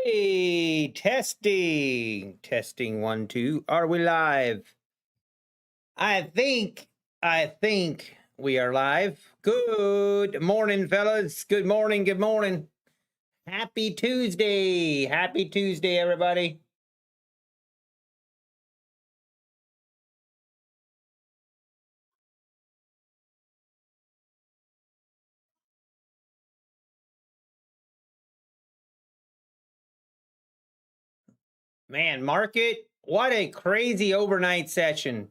Hey, testing. Testing 1, 2. Are we live? I think we are live. Good morning, fellas. Good morning. Good morning. Happy Tuesday. Happy Tuesday, everybody. Man, market, what a crazy overnight session.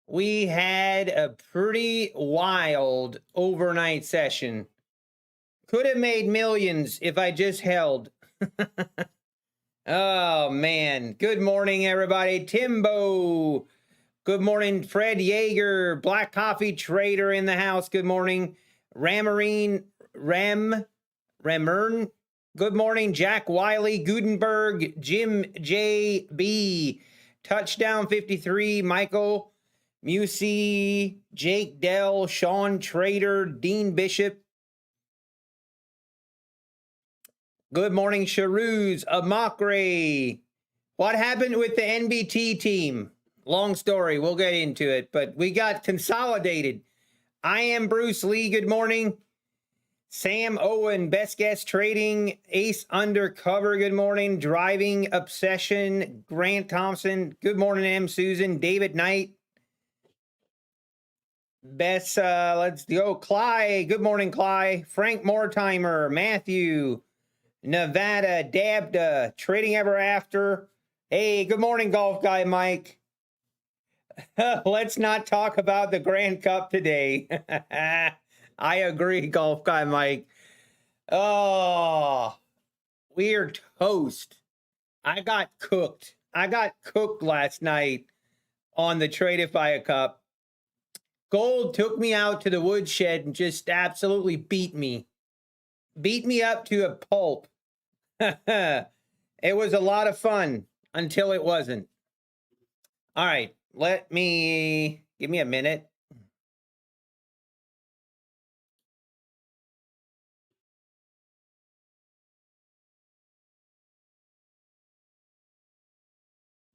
We had a pretty wild overnight session. Could have made millions if I just held. Oh, man. Good morning, everybody. Timbo. Good morning, Fred Yeager. Black Coffee Trader in the house. Good morning. Ramern. Good morning, Jack Wiley. Gutenberg. Jim J.B. Touchdown 53. Michael Musey. Jake Dell. Sean Trader. Dean Bishop. Good morning, Sharouz, Amakre. What happened with the NBT team? Long story, we'll get into it, but we got consolidated. I am Bruce Lee, good morning. Sam Owen, Best Guess Trading, Ace Undercover, good morning. Driving Obsession, Grant Thompson, good morning, M. Susan, David Knight. Best, let's go. Cly, good morning, Cly. Frank Mortimer, Matthew. Nevada, Dabda, Trading Ever After. Hey, good morning, Golf Guy Mike. Let's not talk about the Grand Cup today. I agree, Golf Guy Mike. Oh, we're toast. I got cooked. I got cooked last night on the Tradeify Cup. Gold took me out to the woodshed and just absolutely beat me. Beat me up to a pulp. It was a lot of fun until it wasn't. All right, give me a minute.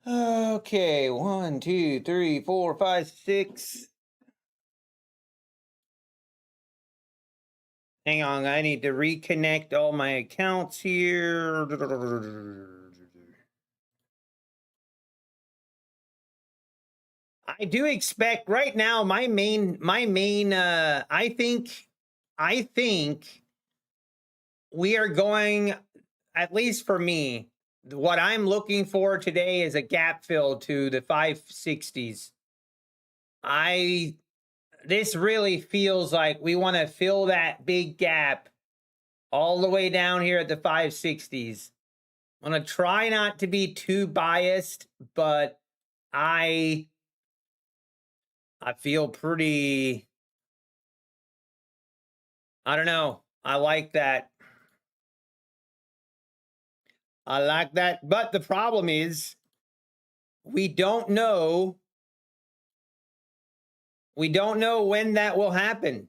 Okay, 1, 2, 3, 4, 5, 6. Hang on, I need to reconnect all my accounts here. I do expect right now my main I think we are going, at least for me, what I'm looking for today is a gap fill to the 560s. This really feels like we want to fill that big gap all the way down here at the 560s. I'm going to try not to be too biased, but I feel pretty, I don't know. I like that. I like that. But the problem is we don't know when that will happen.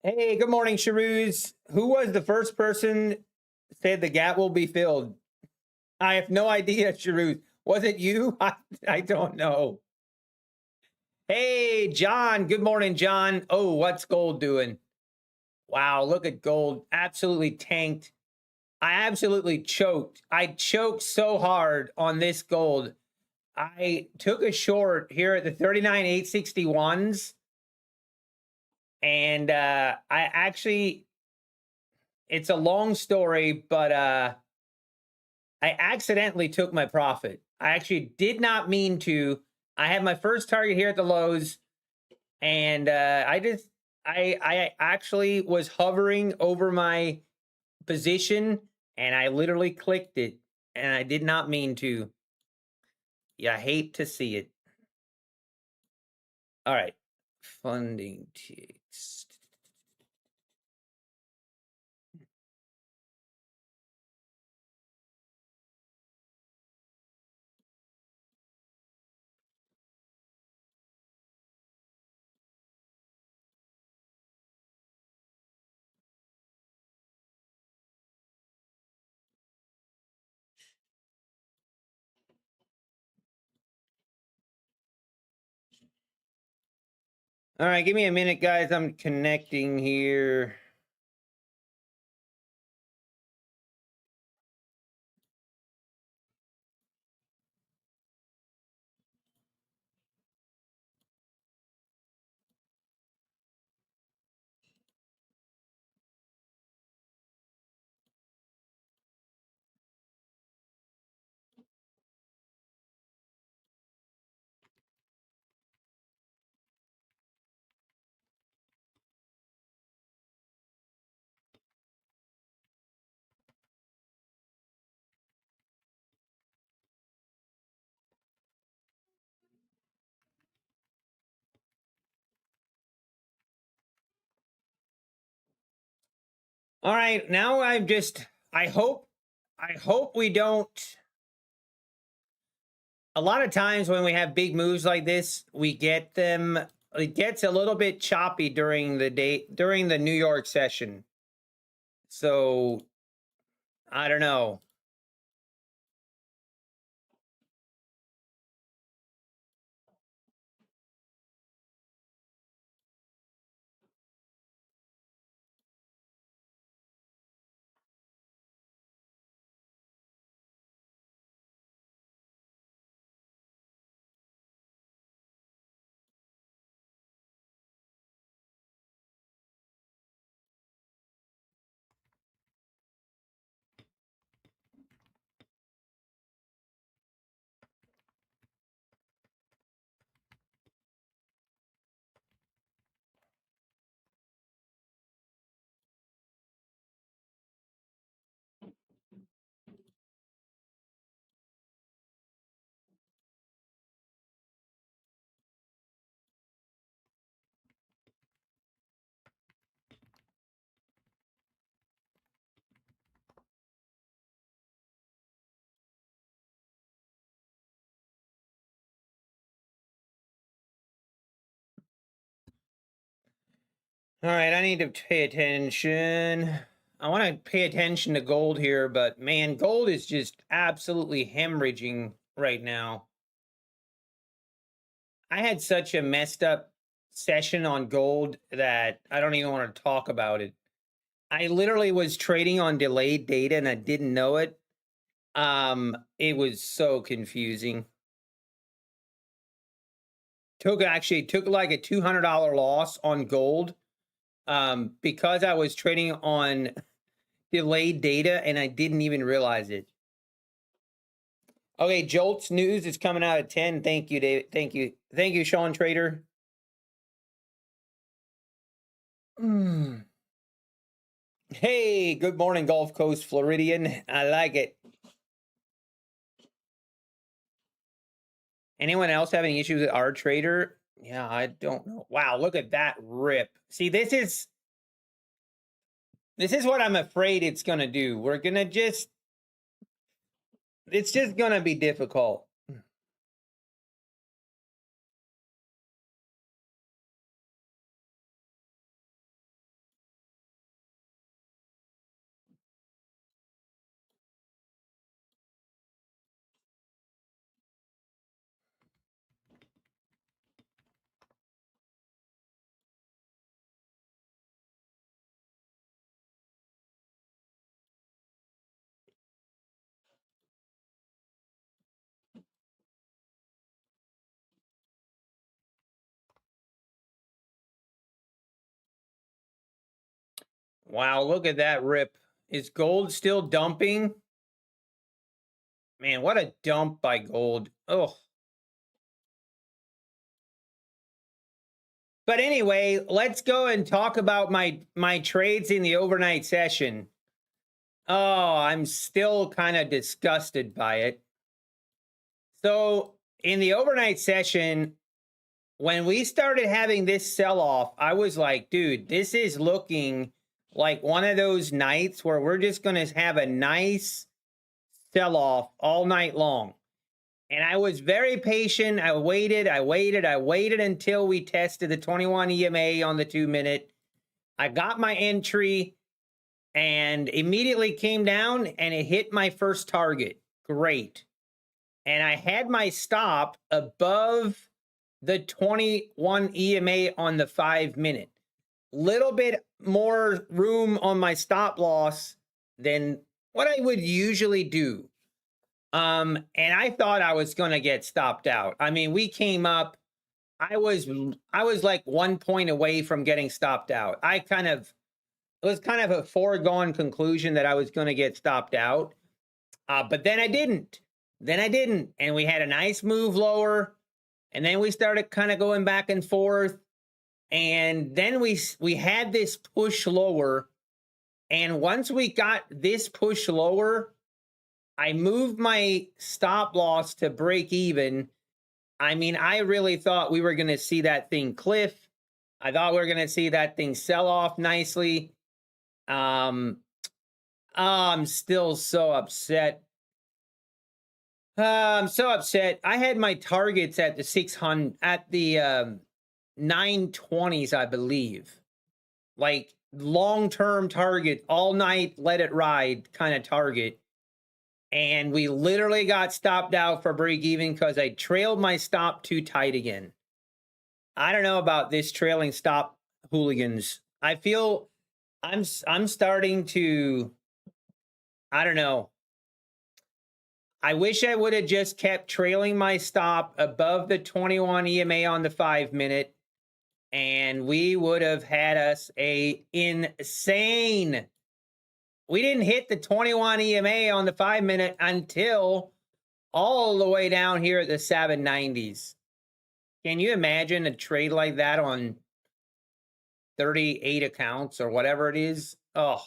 Hey, good morning, Sharouz. Who was the first person said the gap will be filled? I have no idea, Sharouz. Was it you? I don't know. Hey, John. Good morning, John. Oh, what's gold doing? Wow, look at gold. Absolutely tanked. I absolutely choked. I choked so hard on this gold. I took a short here at the 39,861s. And I actually, it's a long story, but I accidentally took my profit. I actually did not mean to. I had my first target here at the lows, and I actually was hovering over my position, and I literally clicked it, and I did not mean to. Yeah, I hate to see it. All right, funding ticks. All right, give me a minute, guys. I'm connecting here. All right, now I hope we don't. A lot of times when we have big moves like this, we get them, it gets a little bit choppy during the day, during the New York session. So I don't know. All right, I need to pay attention. I want to pay attention to gold here, but man, gold is just absolutely hemorrhaging right now. I had such a messed up session on gold that I don't even want to talk about it. I literally was trading on delayed data and I didn't know it. It was so confusing. Took like a $200 loss on gold because I was trading on delayed data and I didn't even realize it. Okay, Jolt's news is coming out at 10. Thank you, David. Thank you. Thank you, Sean Trader. Hey, good morning, Gulf Coast Floridian. I like it. Anyone else have any issues with our trader? Yeah, I don't know. Wow, look at that rip. See, this is what I'm afraid it's going to do. We're going to just, it's just going to be difficult. Wow, look at that rip. Is gold still dumping? Man, what a dump by gold. Oh. But anyway, let's go and talk about my trades in the overnight session. Oh, I'm still kind of disgusted by it. So, in the overnight session, when we started having this sell-off, I was like, dude, this is looking like one of those nights where we're just going to have a nice sell-off all night long. And I was very patient. I waited until we tested the 21 EMA on the 2-minute. I got my entry and immediately came down and it hit my first target. Great. And I had my stop above the 21 EMA on the 5-minute. Little bit more room on my stop loss than what I would usually do. And I thought I was going to get stopped out. I mean, we came up, I was like 1 point away from getting stopped out. It was kind of a foregone conclusion that I was going to get stopped out. But then I didn't. And we had a nice move lower. And then we started kind of going back and forth. And then we had this push lower. And once we got this push lower, I moved my stop loss to break even. I mean, I really thought we were going to see that thing cliff. I thought we were going to see that thing sell off nicely. I'm still so upset. I'm so upset. I had my targets at the 600, at the 920s, I believe. Like long-term target, all night, let it ride kind of target. And we literally got stopped out for break even because I trailed my stop too tight again. I don't know about this trailing stop hooligans. I feel I'm starting to, I don't know. I wish I would have just kept trailing my stop above the 21 EMA on the 5-minute, and we would have had us a insane. We didn't hit the 21 EMA on the 5-minute until all the way down here at the 790s. Can you imagine a trade like that on 38 accounts or whatever it is? Oh,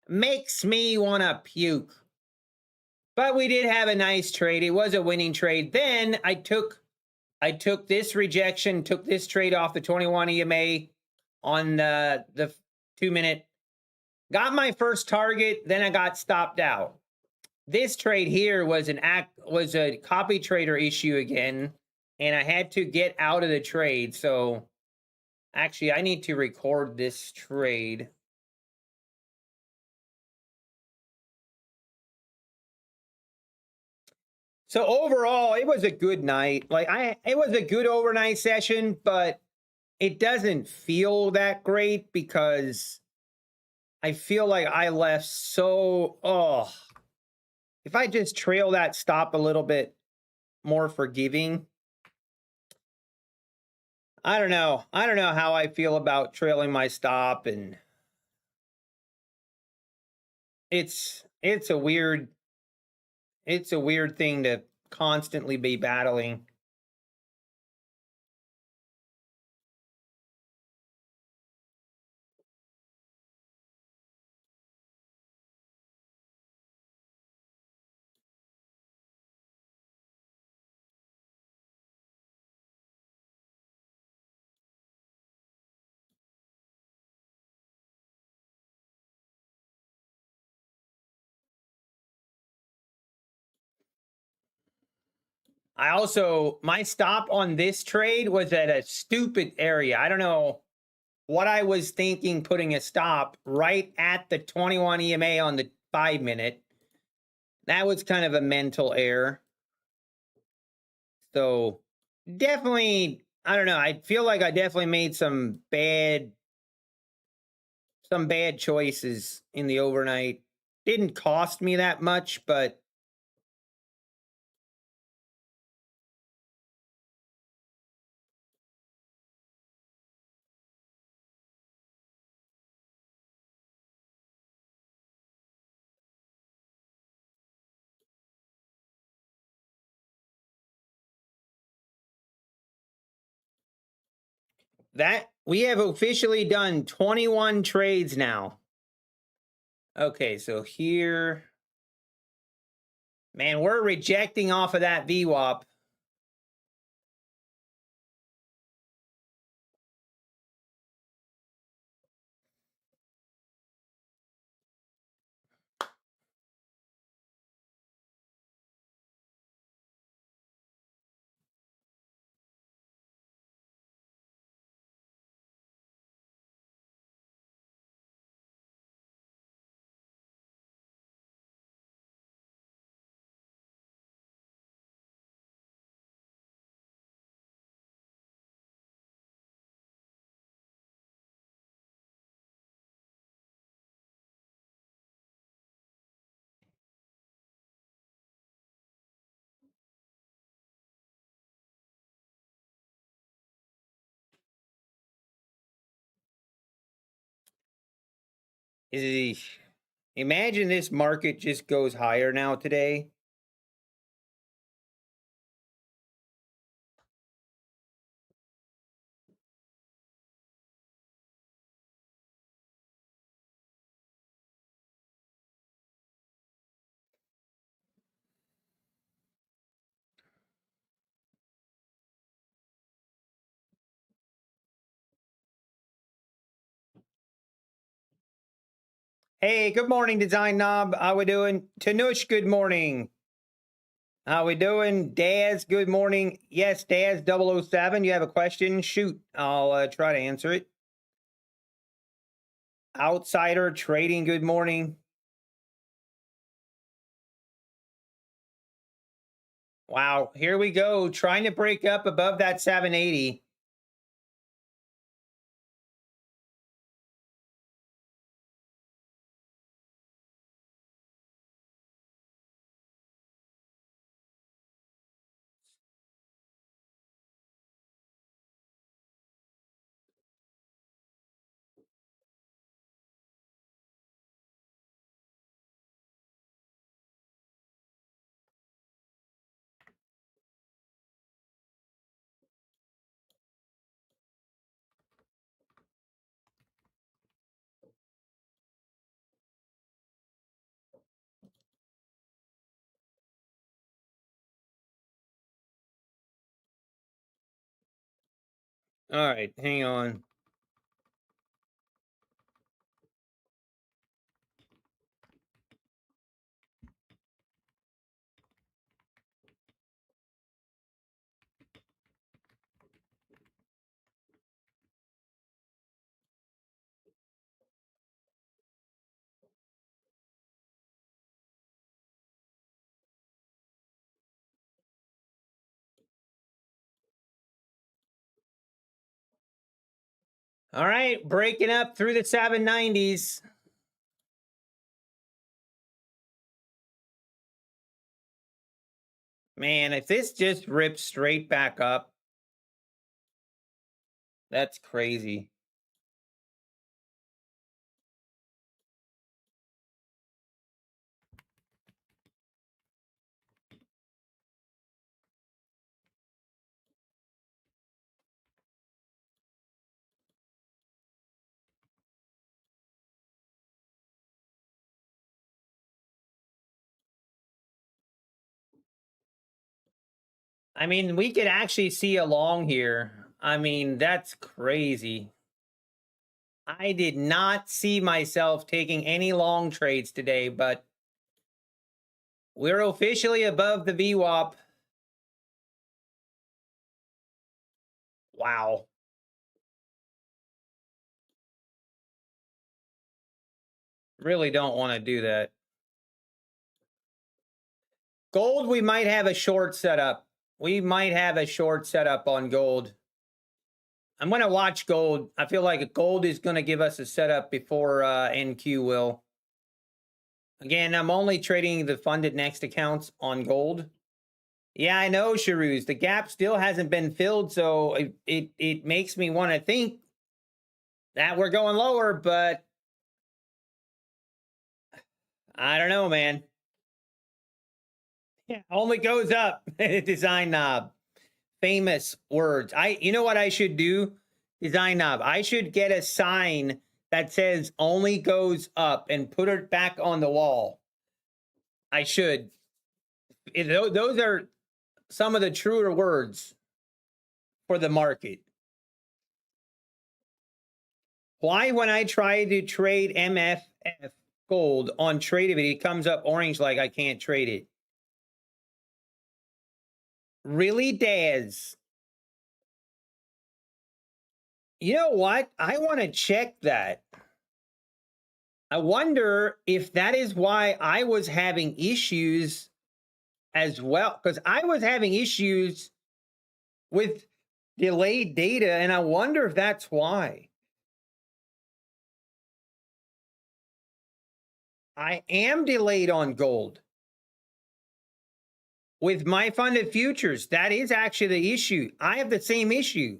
makes me want to puke. But we did have a nice trade. It was a winning trade. Then I took this rejection, took this trade off the 21 EMA on the 2-minute. Got my first target, then I got stopped out. This trade here was a copy trader issue again, and I had to get out of the trade. So actually, I need to record this trade. So overall, it was a good night. It was a good overnight session, but it doesn't feel that great because I feel like I left if I just trail that stop a little bit more forgiving. I don't know. I don't know how I feel about trailing my stop, and it's a weird thing to constantly be battling. My stop on this trade was at a stupid area. I don't know what I was thinking putting a stop right at the 21 EMA on the 5-minute. That was kind of a mental error. So definitely, I don't know. I feel like I definitely made some bad choices in the overnight. Didn't cost me that much, but that we have officially done 21 trades now. Okay, so here, man, we're rejecting off of that VWAP. Imagine this market just goes higher now today. Hey, good morning, Design Knob. How we doing? Tanush, good morning. How we doing? Daz, good morning. Yes, Daz 007, you have a question? Shoot, I'll try to answer it. Outsider Trading, good morning. Wow, here we go. Trying to break up above that 780. All right, hang on. All right, breaking up through the 790s. Man, if this just rips straight back up, that's crazy. I mean, we could actually see a long here. I mean, that's crazy. I did not see myself taking any long trades today, but we're officially above the VWAP. Wow. Really don't want to do that. Gold, we might have a short setup. We might have a short setup on gold. I'm going to watch gold. I feel like gold is going to give us a setup before NQ will. Again, I'm only trading the funded next accounts on gold. Yeah, I know, Sharuz. The gap still hasn't been filled, so it makes me want to think that we're going lower, but I don't know, man. Yeah, only goes up. Design Knob. Famous words. You know what I should do? Design Knob. I should get a sign that says only goes up and put it back on the wall. I should. Those are some of the truer words for the market. Why, when I try to trade MFF gold on Tradevity, it comes up orange like I can't trade it? Really, Daz? You know what? I want to check that. I wonder if that is why I was having issues as well, because I was having issues with delayed data, and I wonder if that's why. I am delayed on gold with my funded futures. That is actually the issue. I have the same issue.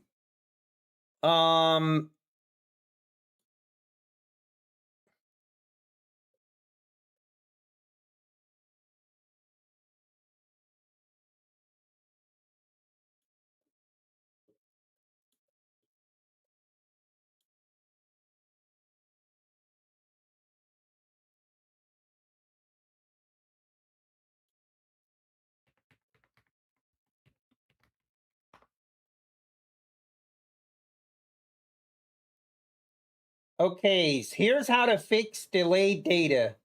Okay, here's how to fix delayed data.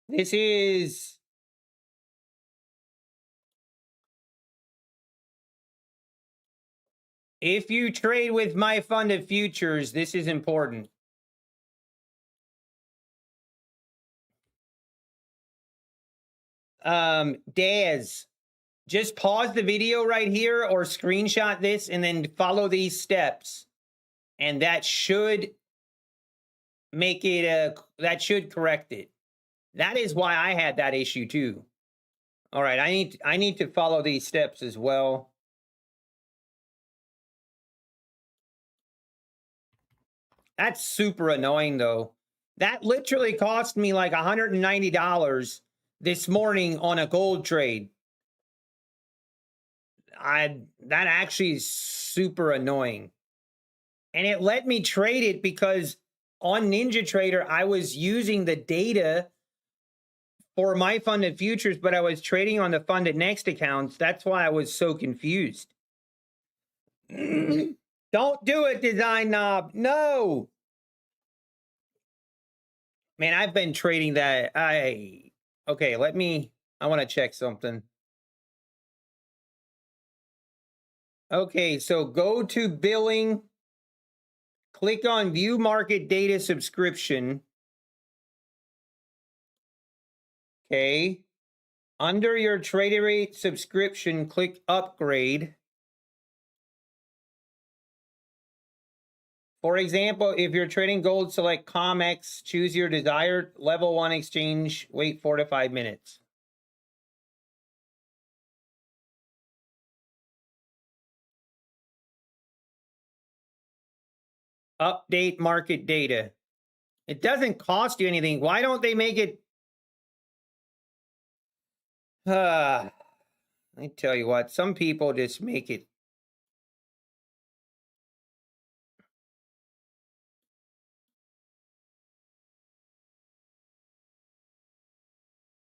This is if you trade with my fund of futures, this is important. Daz, just pause the video right here or screenshot this and then follow these steps. And that should make it that should correct it. That is why I had that issue too. All right, I need to follow these steps as well. That's super annoying though. That literally cost me like $190 this morning on a gold trade. That actually is super annoying. And it let me trade it because on Ninja Trader I was using the data for my funded futures, but I was trading on the funded next accounts. That's why I was so confused. Don't do it, Design Knob. No. Man, I've been trading that. Okay, I want to check something. Okay, so go to billing, click on view market data subscription. Okay. Under your trader rate subscription, click upgrade. For example, if you're trading gold, select COMEX, choose your desired level 1 exchange, wait 4 to 5 minutes. Update market data. It doesn't cost you anything. Why don't they make it? Let me tell you what, some people just make it.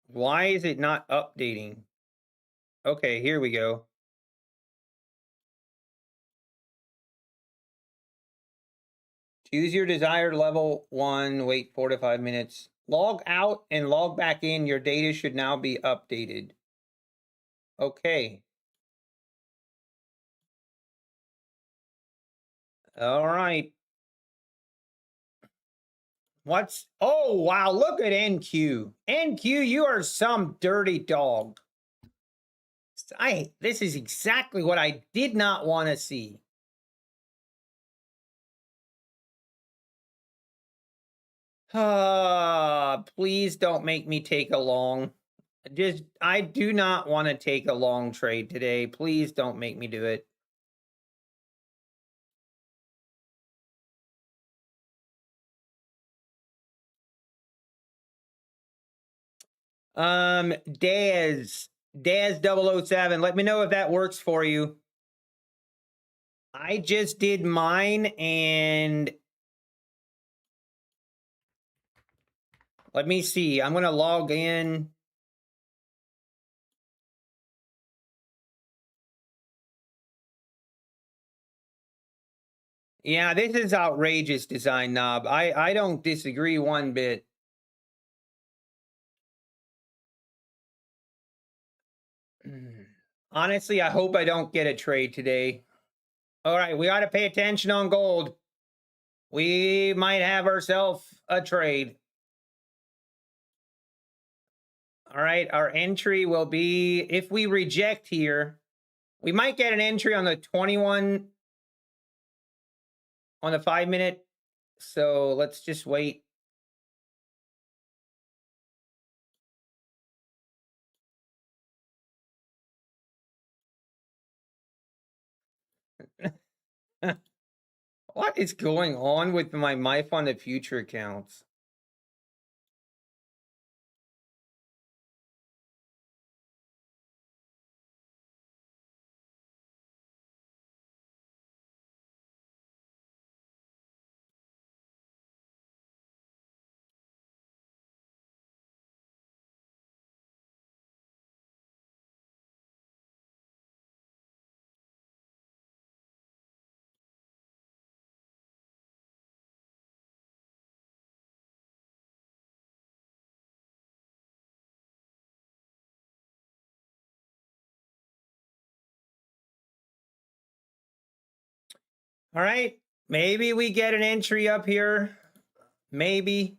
Why is it not updating? Okay, here we go. Choose your desired level 1, wait 4 to 5 minutes. Log out and log back in. Your data should now be updated. Okay. All right. Oh, wow, look at NQ. NQ, you are some dirty dog. This is exactly what I did not want to see. Please don't make me take a long. I do not want to take a long trade today. Please don't make me do it. Daz 007, let me know if that works for you. I just did mine and let me see. I'm going to log in. Yeah, this is outrageous, Design Knob. I don't disagree one bit. Honestly, I hope I don't get a trade today. All right, we got to pay attention on gold. We might have ourselves a trade. All right, our entry will be, if we reject here, we might get an entry on the 21, on the 5 minute. So let's just wait. What is going on with my fund of future accounts? All right. Maybe we get an entry up here. Maybe.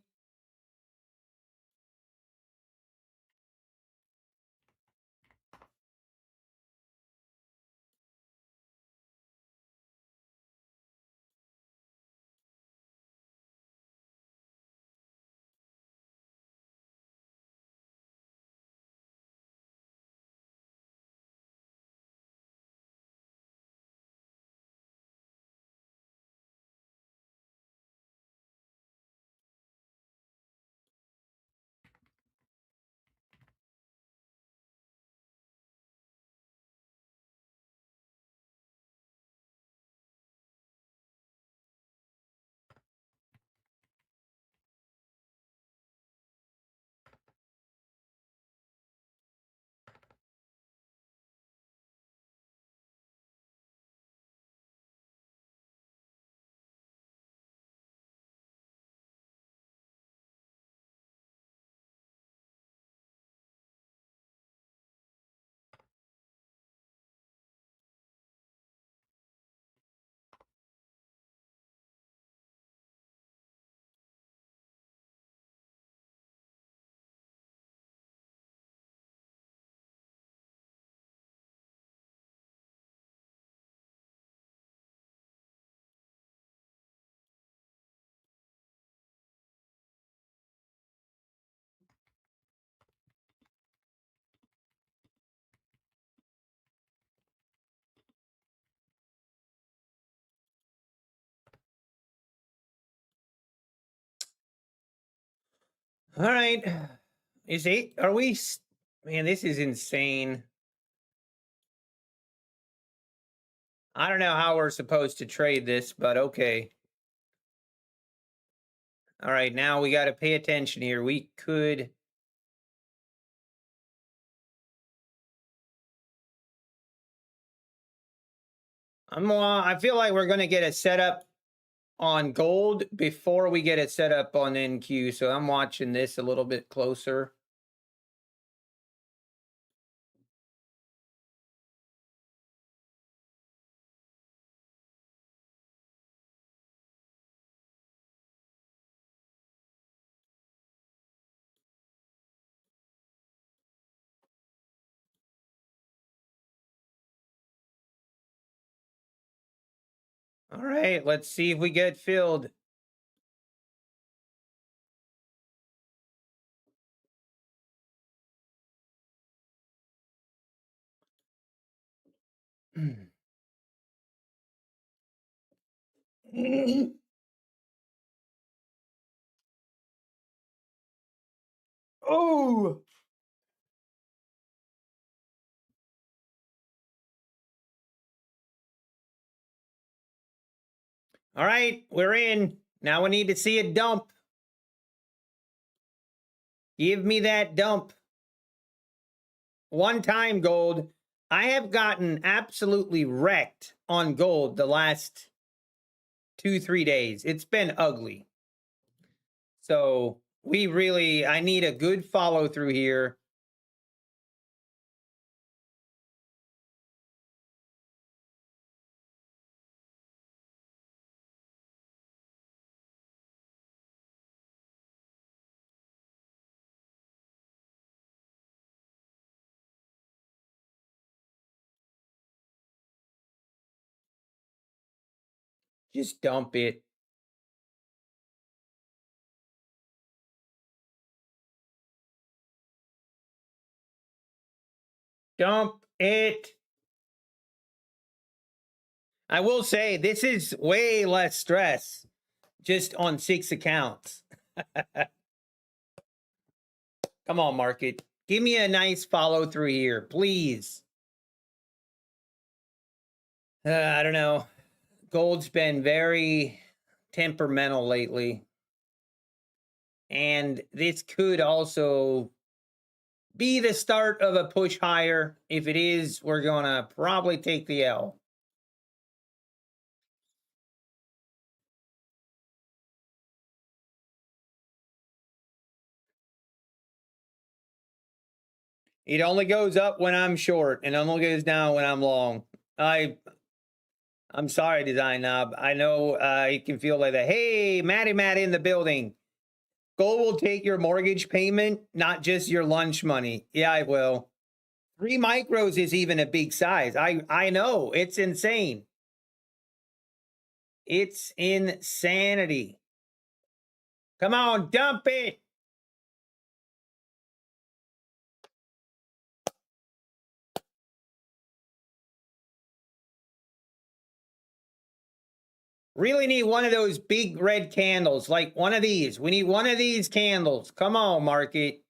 All right. Is eight? Are we? Man, this is insane. I don't know how we're supposed to trade this, but okay. All right, now we got to pay attention here. We could. I feel like we're going to get a setup on gold before we get it set up on NQ. So I'm watching this a little bit closer. All right, let's see if we get filled. Oh. All right, we're in. Now we need to see a dump. Give me that dump. One time gold. I have gotten absolutely wrecked on gold the last 2-3 days. It's been ugly. So I need a good follow through here. Just dump it. Dump it. I will say this is way less stress just on 6 accounts. Come on, market. Give me a nice follow through here, please. I don't know. Gold's been very temperamental lately. And this could also be the start of a push higher. If it is, we're going to probably take the L. It only goes up when I'm short and only goes down when I'm long. I'm sorry, Design Knob. I know it can feel like that. Hey, Matt in the building. Gold will take your mortgage payment, not just your lunch money. Yeah, I will. 3 micros is even a big size. I know. It's insane. It's insanity. Come on, dump it. Really need one of those big red candles, like one of these. We need one of these candles. Come on, market.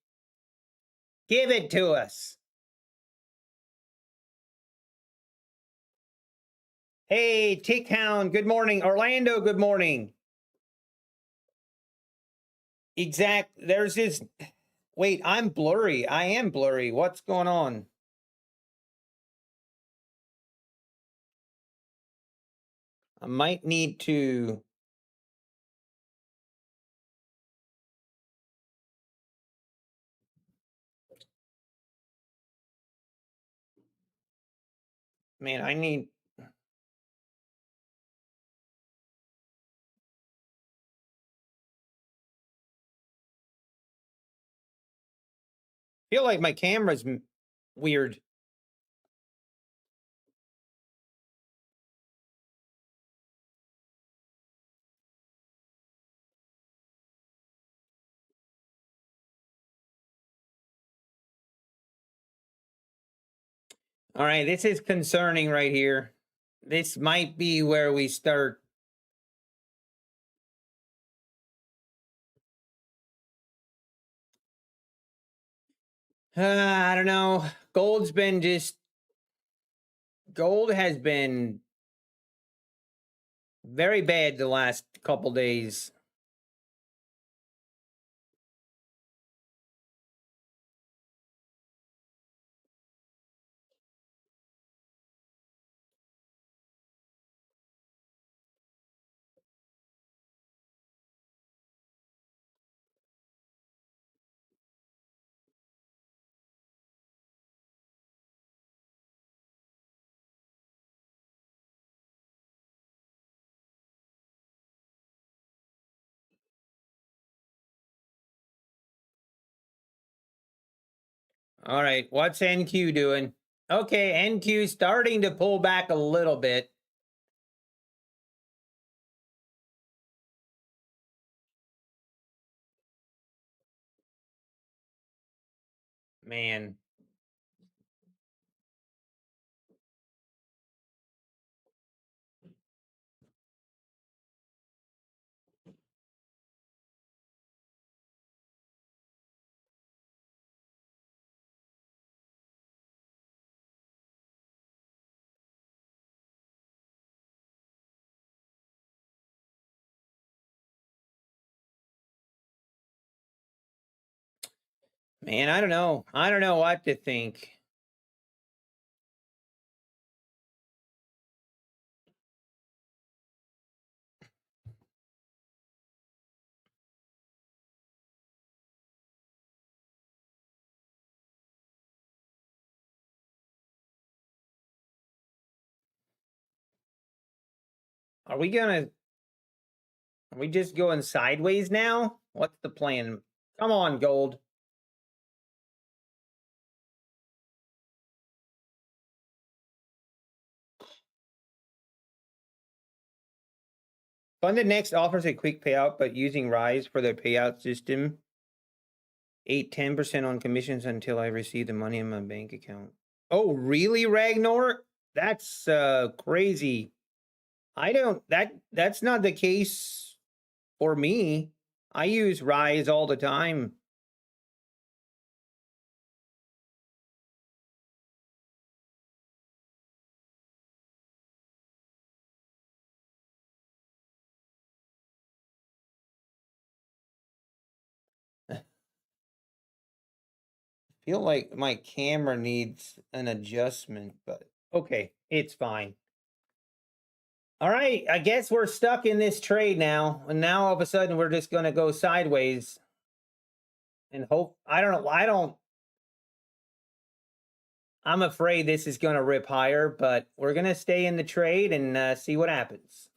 Give it to us. Hey, Tick Hound, good morning. Orlando, good morning. There's this. Wait, I'm blurry. I am blurry. What's going on? I might need to. Man, I need. Feel like my camera's weird. All right, this is concerning right here. This might be where we start. I don't know. Gold has been very bad the last couple days. All right, what's NQ doing? Okay, NQ starting to pull back a little bit. Man. Man, I don't know. I don't know what to think. Are we just going sideways now? What's the plan? Come on, gold. Funded Next offers a quick payout, but using Rise for their payout system. 10% on commissions until I receive the money in my bank account. Oh, really, Ragnar? That's crazy. That's not the case for me. I use Rise all the time. Feel like my camera needs an adjustment, but okay, it's fine. All right, I guess we're stuck in this trade now, and now all of a sudden we're just going to go sideways and hope. I don't know. I'm afraid this is going to rip higher, but we're going to stay in the trade and see what happens.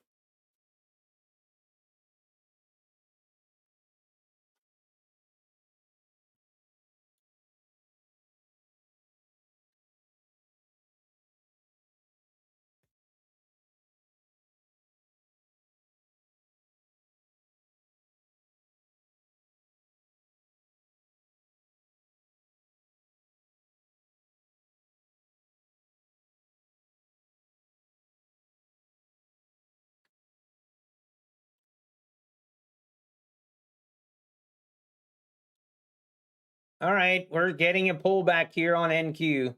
All right, we're getting a pullback here on NQ.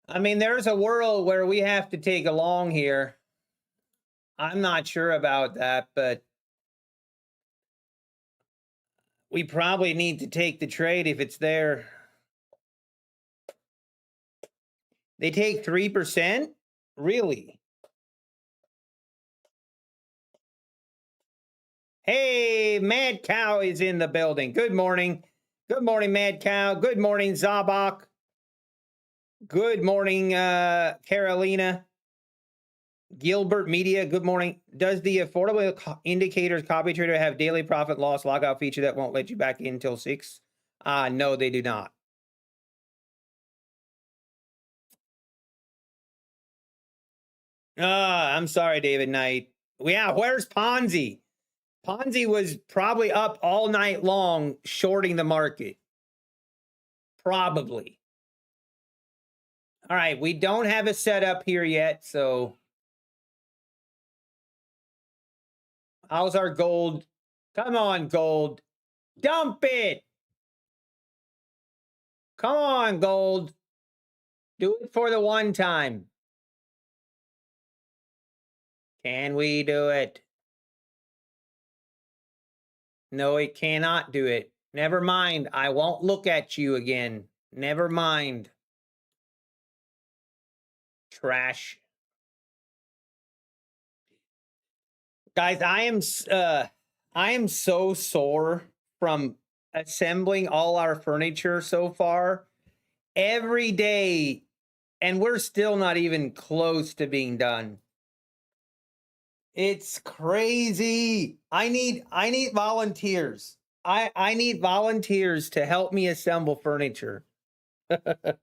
I mean, there's a world where we have to take a long here. I'm not sure about that, but we probably need to take the trade if it's there. They take 3%? Really? Hey, Mad Cow is in the building. Good morning. Good morning, Mad Cow. Good morning, Zabak. Good morning, Carolina. Gilbert Media, good morning. Does the affordable indicators copy trader have daily profit loss logout feature that won't let you back in until 6? No, they do not. I'm sorry, David Knight. Yeah, where's Ponzi? Ponzi was probably up all night long shorting the market. Probably. All right, we don't have a setup here yet, so how's our gold? Come on, gold. Dump it. Come on, gold. Do it for the one time. Can we do it? No, it cannot do it. Never mind. I won't look at you again. Never mind. Trash. Guys, I am so sore from assembling all our furniture so far. Every day, and we're still not even close to being done. It's crazy. I need volunteers. I need volunteers to help me assemble furniture. No,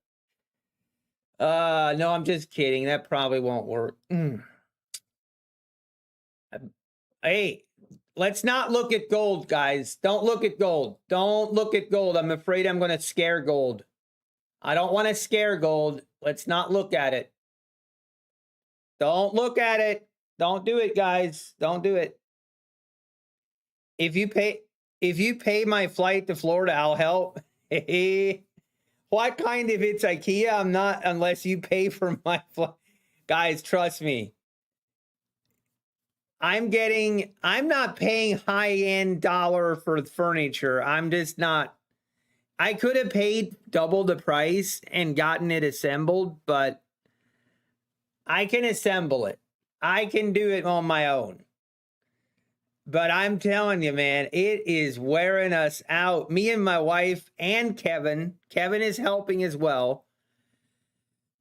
I'm just kidding. That probably won't work. Hey, let's not look at gold, guys. Don't look at gold. Don't look at gold. I'm afraid I'm going to scare gold. I don't want to scare gold. Let's not look at it. Don't look at it. Don't do it, guys. Don't do it. If you pay my flight to Florida, I'll help. What kind if it's IKEA? I'm not unless you pay for my flight. Guys, trust me. I'm not paying high-end dollar for furniture. I'm just not. I could have paid double the price and gotten it assembled, but I can assemble it. I can do it on my own. But I'm telling you, man, it is wearing us out. Me and my wife and Kevin. Kevin is helping as well.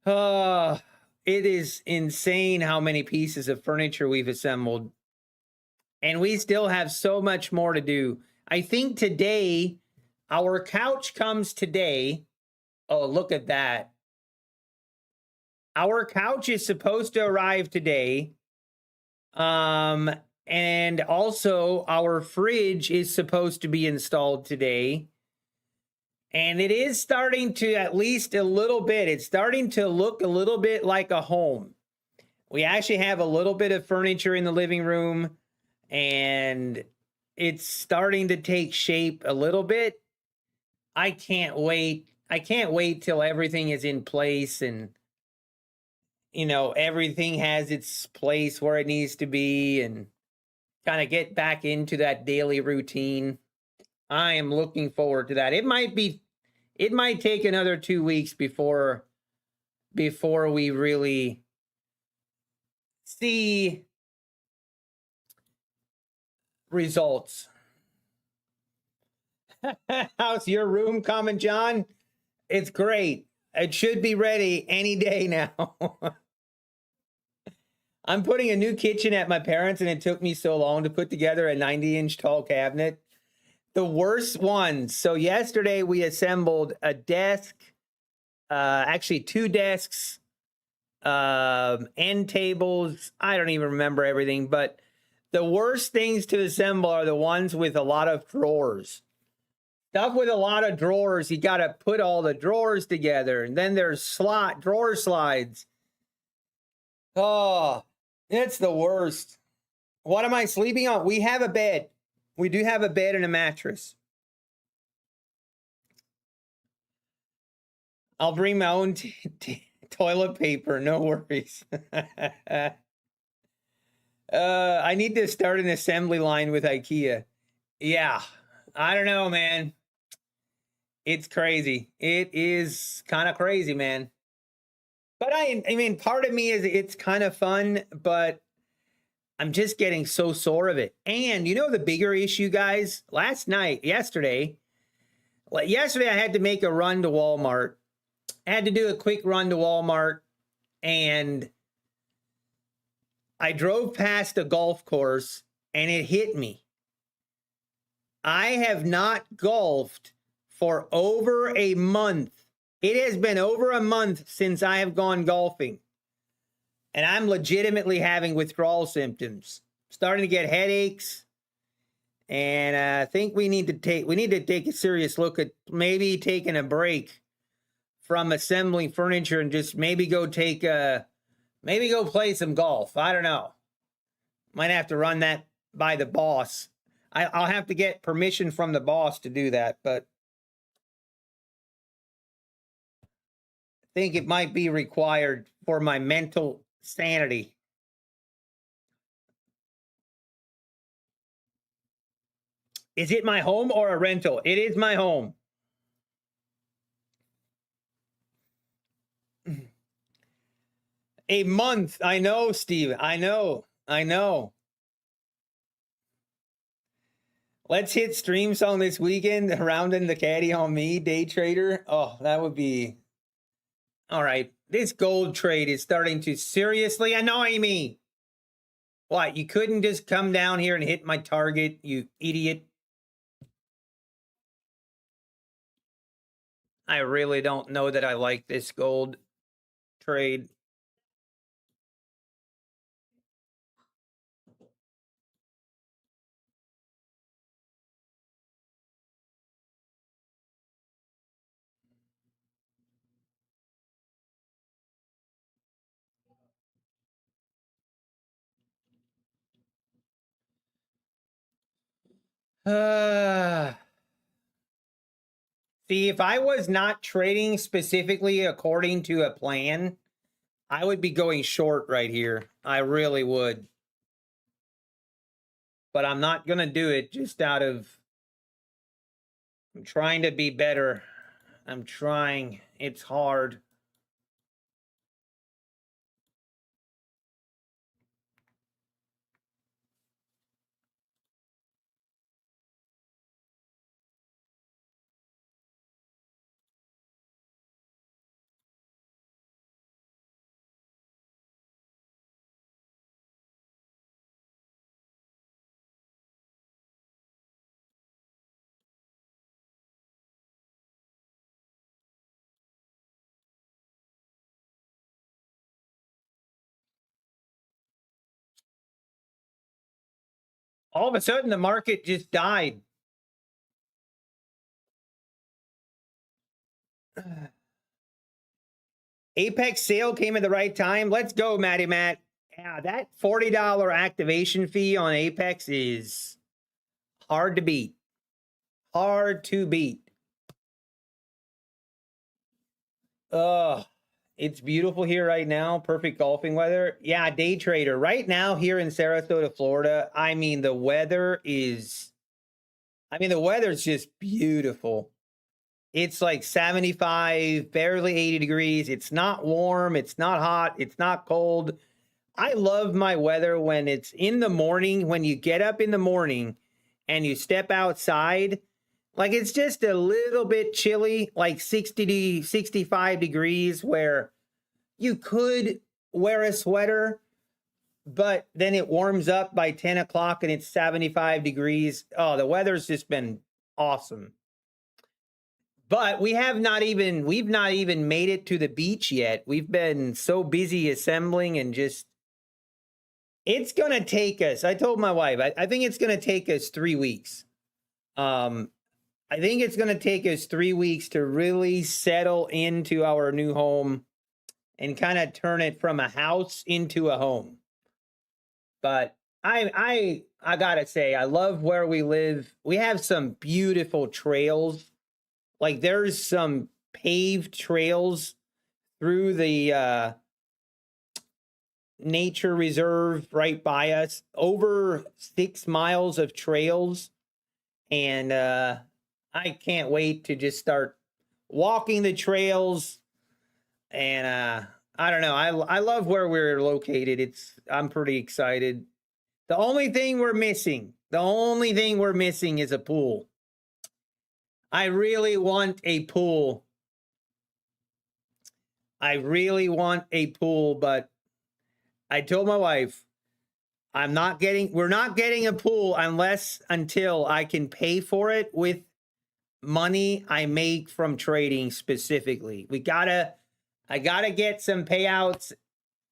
It is insane how many pieces of furniture we've assembled. And we still have so much more to do. I think today, our couch comes today. Oh, look at that. Our couch is supposed to arrive today. And also our fridge is supposed to be installed today. And it is starting to, at least a little bit, it's starting to look a little bit like a home. We actually have a little bit of furniture in the living room, and it's starting to take shape a little bit. I can't wait. I can't wait till everything is in place and, you know, everything has its place where it needs to be and kind of get back into that daily routine. I am looking forward to that. It might take another 2 weeks before we really see results. How's your room coming, John? It's great. It should be ready any day now. I'm putting a new kitchen at my parents', and it took me so long to put together a 90-inch tall cabinet. The worst ones. So yesterday we assembled a desk, actually 2 desks, end tables. I don't even remember everything, but the worst things to assemble are the ones with a lot of drawers. Stuff with a lot of drawers, you got to put all the drawers together, and then there's drawer slides. Oh, it's the worst. What am I sleeping on? We have a bed. We do have a bed and a mattress. I'll bring my own toilet paper. No worries. I need to start an assembly line with IKEA. Yeah, I don't know, man. It's crazy. It is kind of crazy, man. But I mean, part of me is it's kind of fun, but I'm just getting so sore of it. And you know the bigger issue, guys? Yesterday I had to make a run to Walmart. I had to do a quick run to Walmart, and I drove past a golf course, and it hit me. I have not golfed for over a month. It has been over a month since I have gone golfing. And I'm legitimately having withdrawal symptoms. Starting to get headaches. And I think we need to take a serious look at maybe taking a break from assembling furniture and just maybe go play some golf. I don't know. Might have to run that by the boss. I'll have to get permission from the boss to do that, but I think it might be required for my mental sanity. Is it my home or a rental? It is my home. A month. I know, Steve. I know. Let's hit stream song this weekend. Rounding the caddy on me, day trader. Oh, that would be... All right. This gold trade is starting to seriously annoy me. What? You couldn't just come down here and hit my target, you idiot. I really don't know that I like this gold trade. See, if I was not trading specifically according to a plan, I would be going short right here. I really would. But I'm not going to do it just out of... I'm trying to be better. I'm trying. It's hard. All of a sudden, the market just died. Apex sale came at the right time. Let's go, Matty Matt. Yeah, that $40 activation fee on Apex is hard to beat. Hard to beat. It's beautiful here right now. Perfect golfing weather. Yeah, day trader. Right now here in Sarasota, Florida, I mean, the weather's just beautiful. It's like 75, barely 80 degrees. It's not warm. It's not hot. It's not cold. I love my weather when it's in the morning, when you get up in the morning and you step outside. Like it's just a little bit chilly, like 60 to 65 degrees, where you could wear a sweater, but then it warms up by 10 o'clock and it's 75 degrees. Oh, the weather's just been awesome. But we've not even made it to the beach yet. We've been so busy assembling and just, it's going to take us, I told my wife, I think it's going to take us 3 weeks. I think it's going to take us 3 weeks to really settle into our new home and kind of turn it from a house into a home. But I gotta say, I love where we live. We have some beautiful trails. Like there's some paved trails through the nature reserve right by us. Over 6 miles of trails. And I can't wait to just start walking the trails. And I don't know. I love where we're located. I'm pretty excited. The only thing we're missing is a pool. I really want a pool. But I told my wife, we're not getting a pool until I can pay for it with money I make from trading specifically. I gotta get some payouts.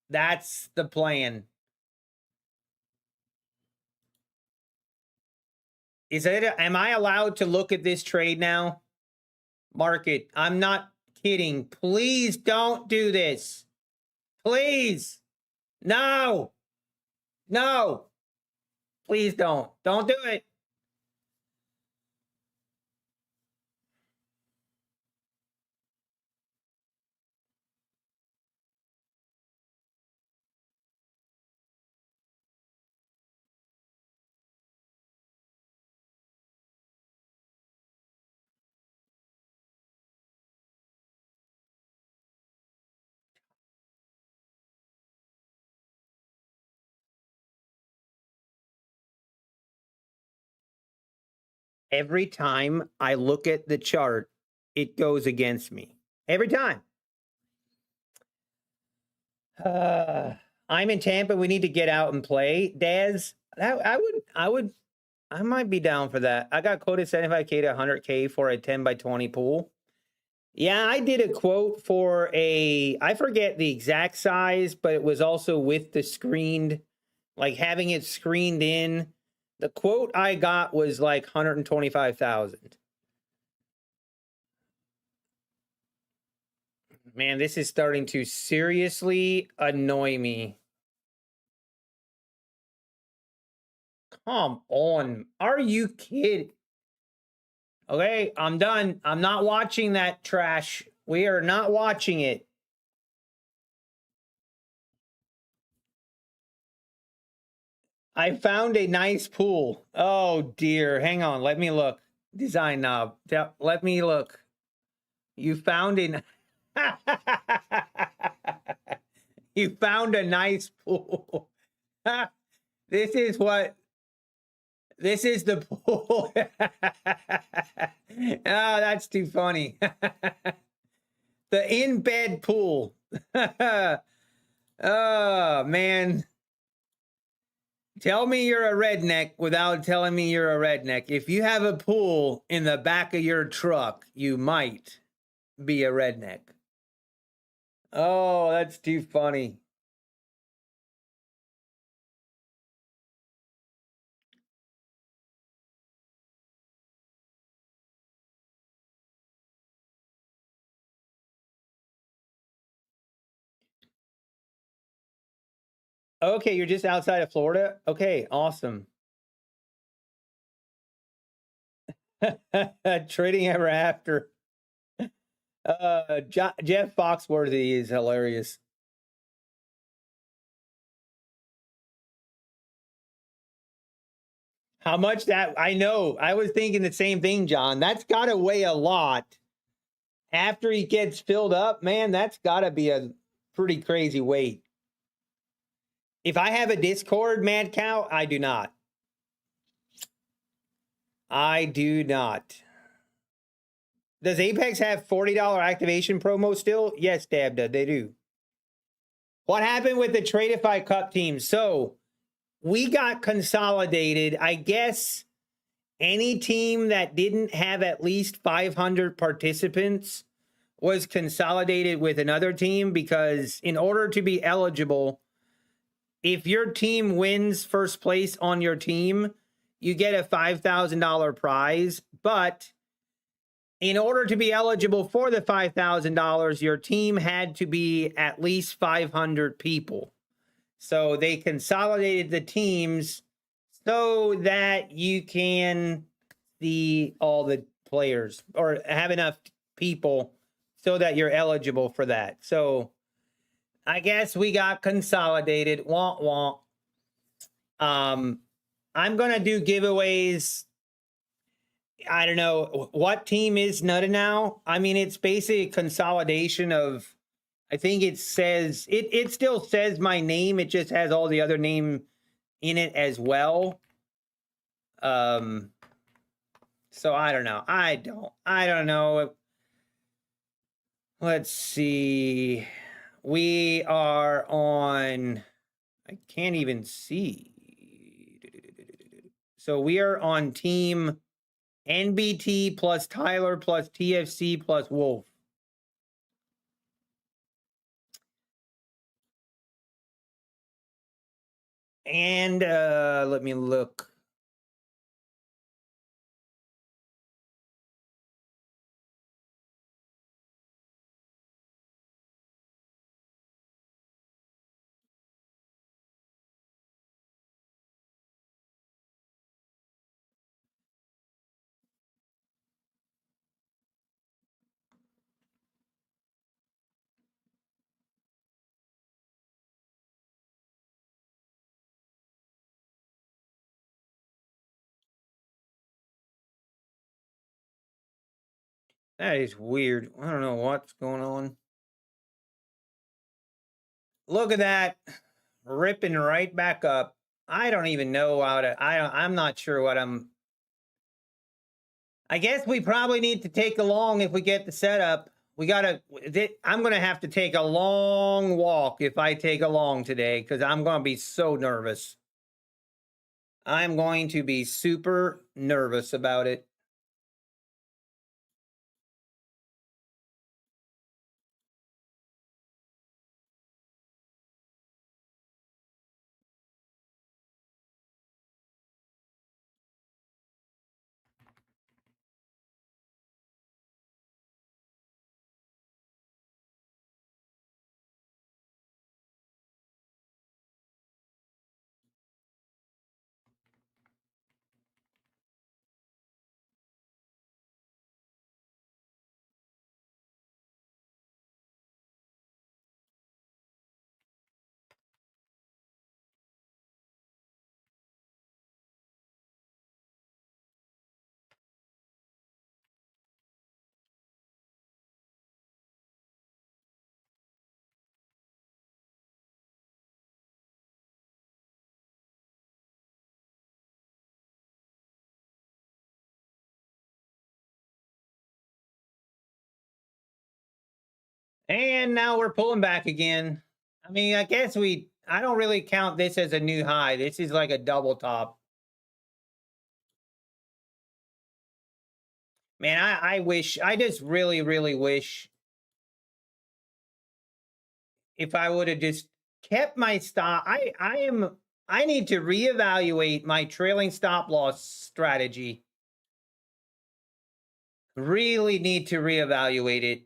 That's the plan. Am I allowed to look at this trade now? Market, I'm not kidding. Please don't do this. Please. No. No. Please don't. Don't do it. Every time I look at the chart, it goes against me. Every time. I'm in Tampa. We need to get out and play. Daz, I might be down for that. I got quoted 75K to 100K for a 10 by 20 pool. Yeah, I did a quote for I forget the exact size, but it was also with the screened, like having it screened in. The quote I got was like 125,000. Man, this is starting to seriously annoy me. Come on. Are you kidding? Okay, I'm done. I'm not watching that trash. We are not watching it. I found a nice pool. Oh dear. Hang on. Let me look. Design knob. Let me look. You found a You found a nice pool. This is the pool. Oh, that's too funny. The in-bed pool. Oh, man. Tell me you're a redneck without telling me you're a redneck. If you have a pool in the back of your truck, you might be a redneck. Oh, that's too funny. Okay, you're just outside of Florida? Okay, awesome. Trading ever after. Jeff Foxworthy is hilarious. How much that, I know. I was thinking the same thing, John. That's got to weigh a lot. After he gets filled up, man, that's got to be a pretty crazy weight. If I have a Discord, Mad Cow, I do not. I do not. Does Apex have $40 activation promo still? Yes, Dabda, they do. What happened with the Tradeify Cup team? So we got consolidated. I guess any team that didn't have at least 500 participants was consolidated with another team, because in order to be eligible, if your team wins first place on your team, you get a $5,000 prize. But in order to be eligible for the $5,000, your team had to be at least 500 people. So they consolidated the teams so that you can see all the players, or have enough people so that you're eligible for that. So I guess we got consolidated. Womp womp. I'm gonna do giveaways. I don't know what team is Nutty now. I mean, it's basically a consolidation of, I think it says, it still says my name. It just has all the other name in it as well. So I don't know. I don't know. Let's see. We are on, I can't even see. So we are on team NBT plus Tyler plus TFC plus Wolf. And let me look. That is weird. I don't know what's going on. Look at that. Ripping right back up. I don't even know how to, I'm not sure what I guess we probably need to take a long if we get the setup. We gotta, I'm gonna have to take a long walk if I take a long today, because I'm gonna be so nervous. I'm going to be super nervous about it. And now we're pulling back again. I mean, I guess I don't really count this as a new high. This is like a double top. Man, I wish, I just really, really wish if I would have just kept my stop. I need to reevaluate my trailing stop loss strategy. Really need to reevaluate it.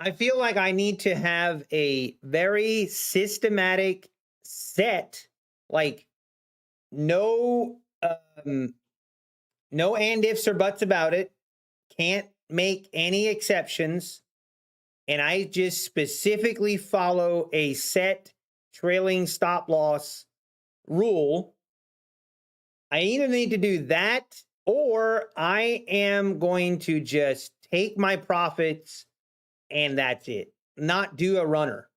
I feel like I need to have a very systematic set, like no no and ifs or buts about it. Can't make any exceptions. And I just specifically follow a set trailing stop loss rule. I either need to do that, or I am going to just take my profits and that's it. Not do a runner.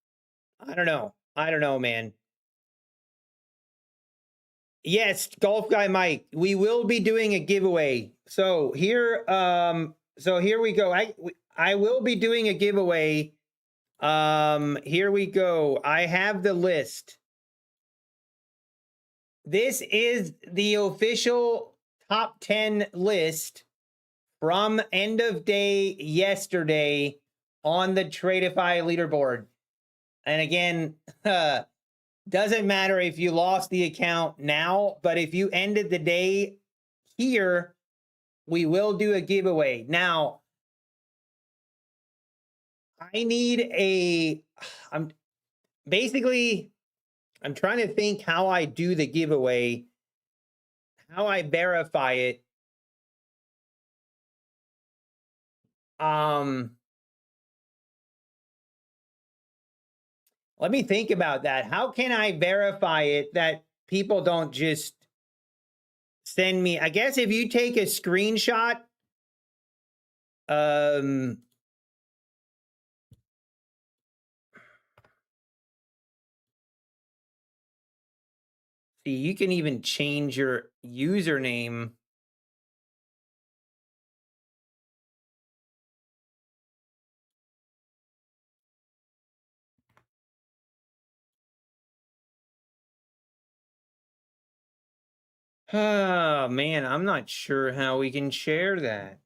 I don't know. I don't know, man. Yes, Golf Guy Mike, we will be doing a giveaway. So here, So here we go. I will be doing a giveaway. Here we go. I have the list. This is the official top 10 list from end of day yesterday on the Tradeify leaderboard. And again, doesn't matter if you lost the account now, but if you ended the day here, we will do a giveaway. Now, I need I'm trying to think how I do the giveaway, how I verify it. Let me think about that. How can I verify it that people don't just send me? I guess if you take a screenshot, see, you can even change your username. Oh, man, I'm not sure how we can share that.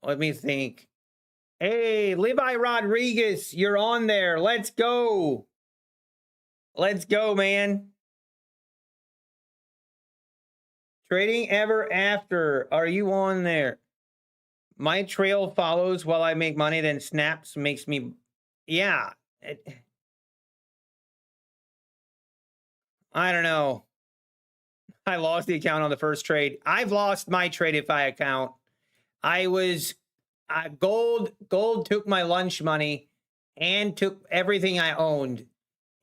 Let me think. Hey, Levi Rodriguez, you're on there. Let's go. Let's go, man. Trading ever after. Are you on there? My trail follows while I make money, then snaps makes me. Yeah. I don't know. I lost the account on the first trade. I've lost my Tradeify account. Gold took my lunch money and took everything I owned,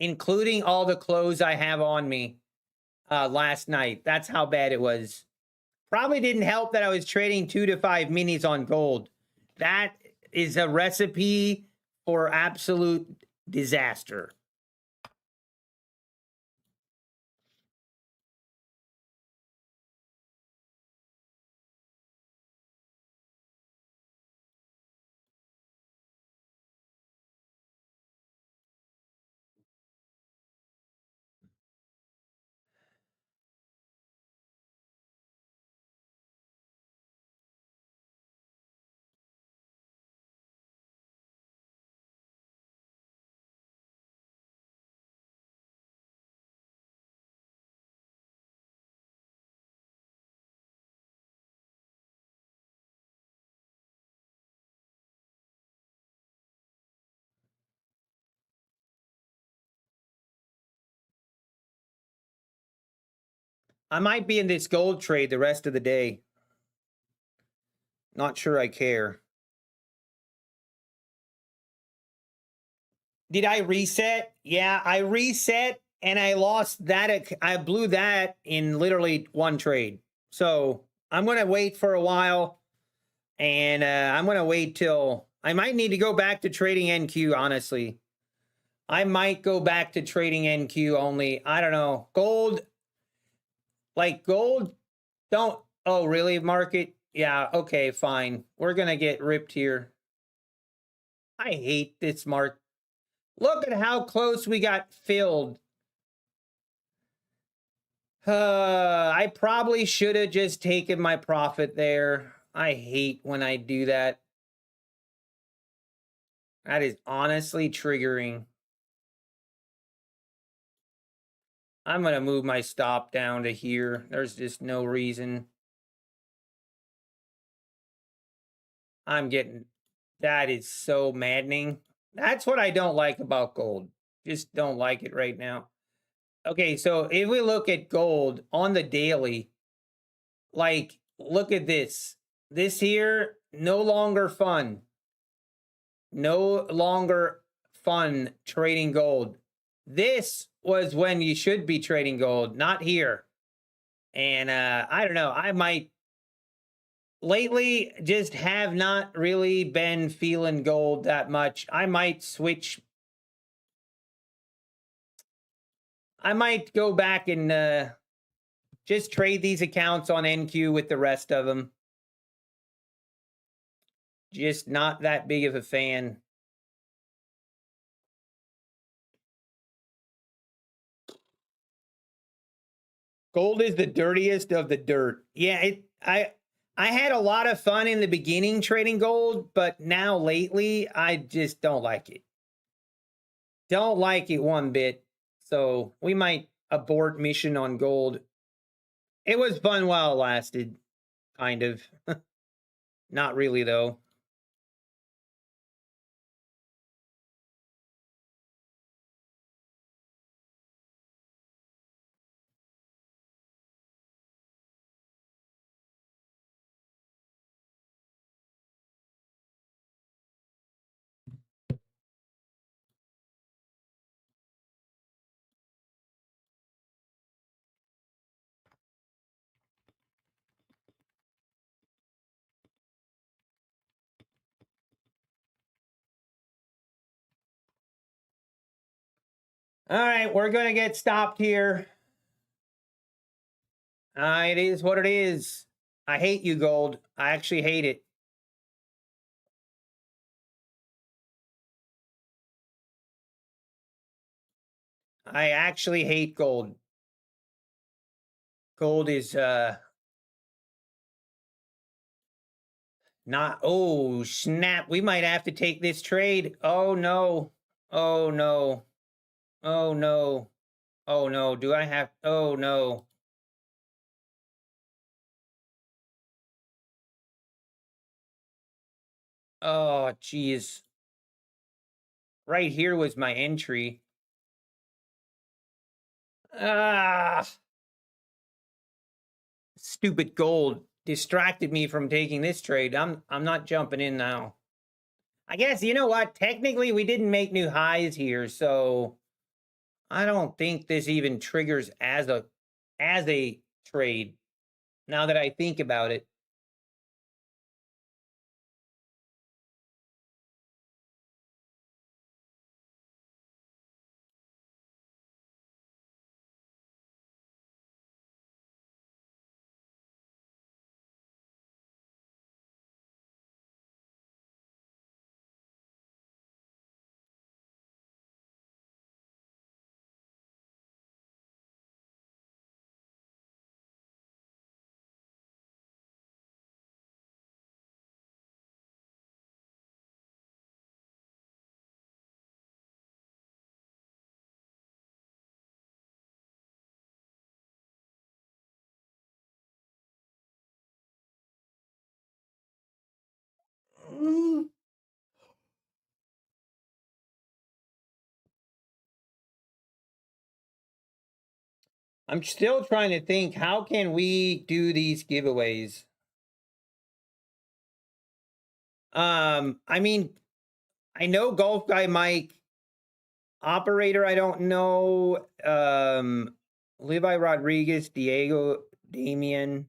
including all the clothes I have on me last night. That's how bad it was. Probably didn't help that I was trading 2 to 5 minis on gold. That is a recipe for absolute disaster. I might be in this gold trade the rest of the day. Not sure I care. Did I reset? Yeah, I reset and I lost that. I blew that in literally one trade. So I'm going to wait for a while, and I'm going to wait till I might need to go back to trading NQ, honestly. I might go back to trading NQ only. I don't know. Gold, like gold, don't. Oh, really, market? Yeah, okay, fine. We're going to get ripped here. I hate this market. Look at how close we got filled. I probably should have just taken my profit there. I hate when I do that. That is honestly triggering. I'm going to move my stop down to here. There's just no reason. I'm getting, that is so maddening. That's what I don't like about gold. Just don't like it right now. Okay, so if we look at gold on the daily, like, look at this. This here, no longer fun. No longer fun trading gold. This was when you should be trading gold, not here. And I don't know, I might lately just have not really been feeling gold that much. I might switch. I might go back and just trade these accounts on NQ with the rest of them. Just not that big of a fan. Gold is the dirtiest of the dirt. Yeah, I had a lot of fun in the beginning trading gold, but now lately I just don't like it. Don't like it one bit. So we might abort mission on gold. It was fun while it lasted, kind of. Not really though. All right, we're going to get stopped here. It is what it is. I hate you, gold. I actually hate it. I actually hate gold. Gold is not, oh snap, we might have to take this trade. Oh no. Oh no. Oh no. Oh no, do I have, oh no. Oh geez. Right here was my entry. Ah. Stupid gold distracted me from taking this trade. I'm not jumping in now. I guess, you know what? Technically, we didn't make new highs here, so I don't think this even triggers as a trade. Now that I think about it. I'm still trying to think, how can we do these giveaways? I mean, I know Golf Guy Mike, Operator, I don't know. Levi Rodriguez, Diego, Damien.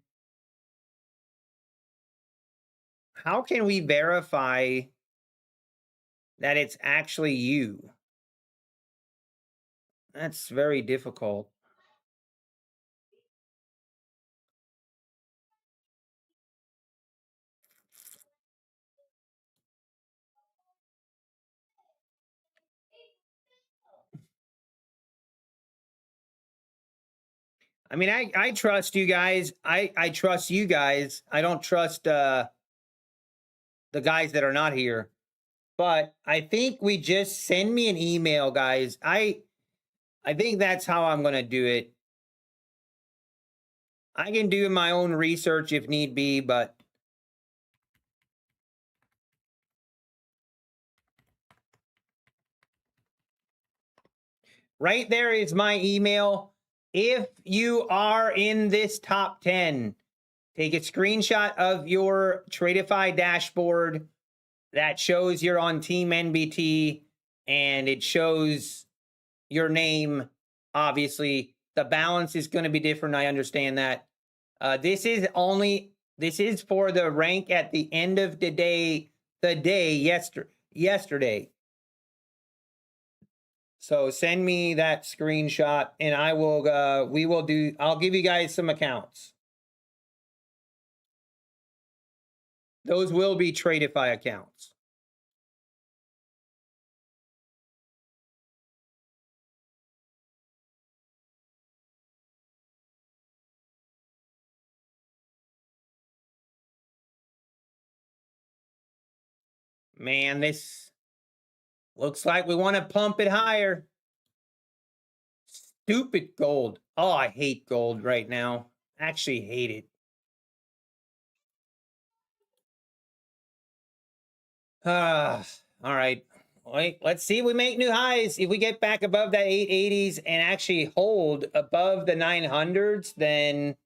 How can we verify that it's actually you? That's very difficult. I mean, I trust you guys. I trust you guys. I don't trust the guys that are not here. But I think we just send me an email, guys. I think that's how I'm going to do it. I can do my own research if need be, but right there is my email. If you are in this top 10, take a screenshot of your Tradeify dashboard that shows you're on Team NBT and it shows your name. Obviously, the balance is going to be different. I understand that. This is for the rank at the end of the day, yesterday. So send me that screenshot and I will, I'll give you guys some accounts. Those will be Tradeify accounts. Man, this looks like we want to pump it higher. Stupid gold. Oh, I hate gold right now. Actually hate it. All right. Wait, let's see if we make new highs. If we get back above that 880s and actually hold above the 900s, then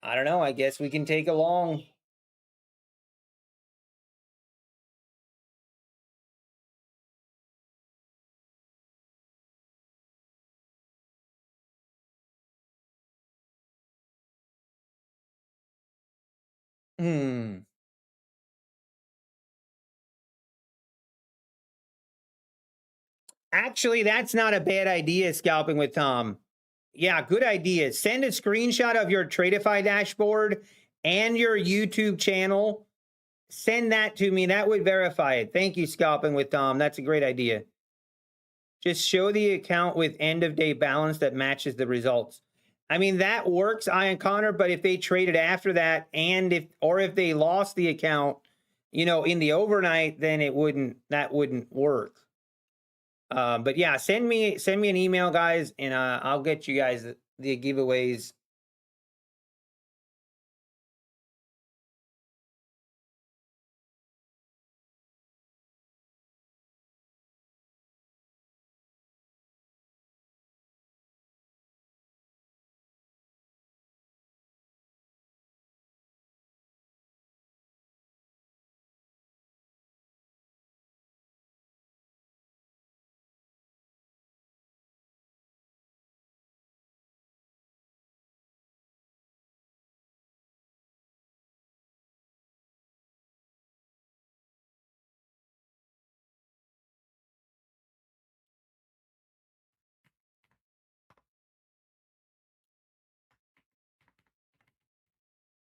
I don't know. I guess we can take a long. Actually, that's not a bad idea, scalping with Tom. Yeah, good idea. Send a screenshot of your Tradeify dashboard and your YouTube channel. Send that to me. That would verify it. Thank you, scalping with Tom. That's a great idea. Just show the account with end of day balance that matches the results. I mean, that works, Ian Connor, but if they traded after that and if they lost the account, you know, in the overnight, then that wouldn't work. But yeah, send me an email, guys, and I'll get you guys the giveaways.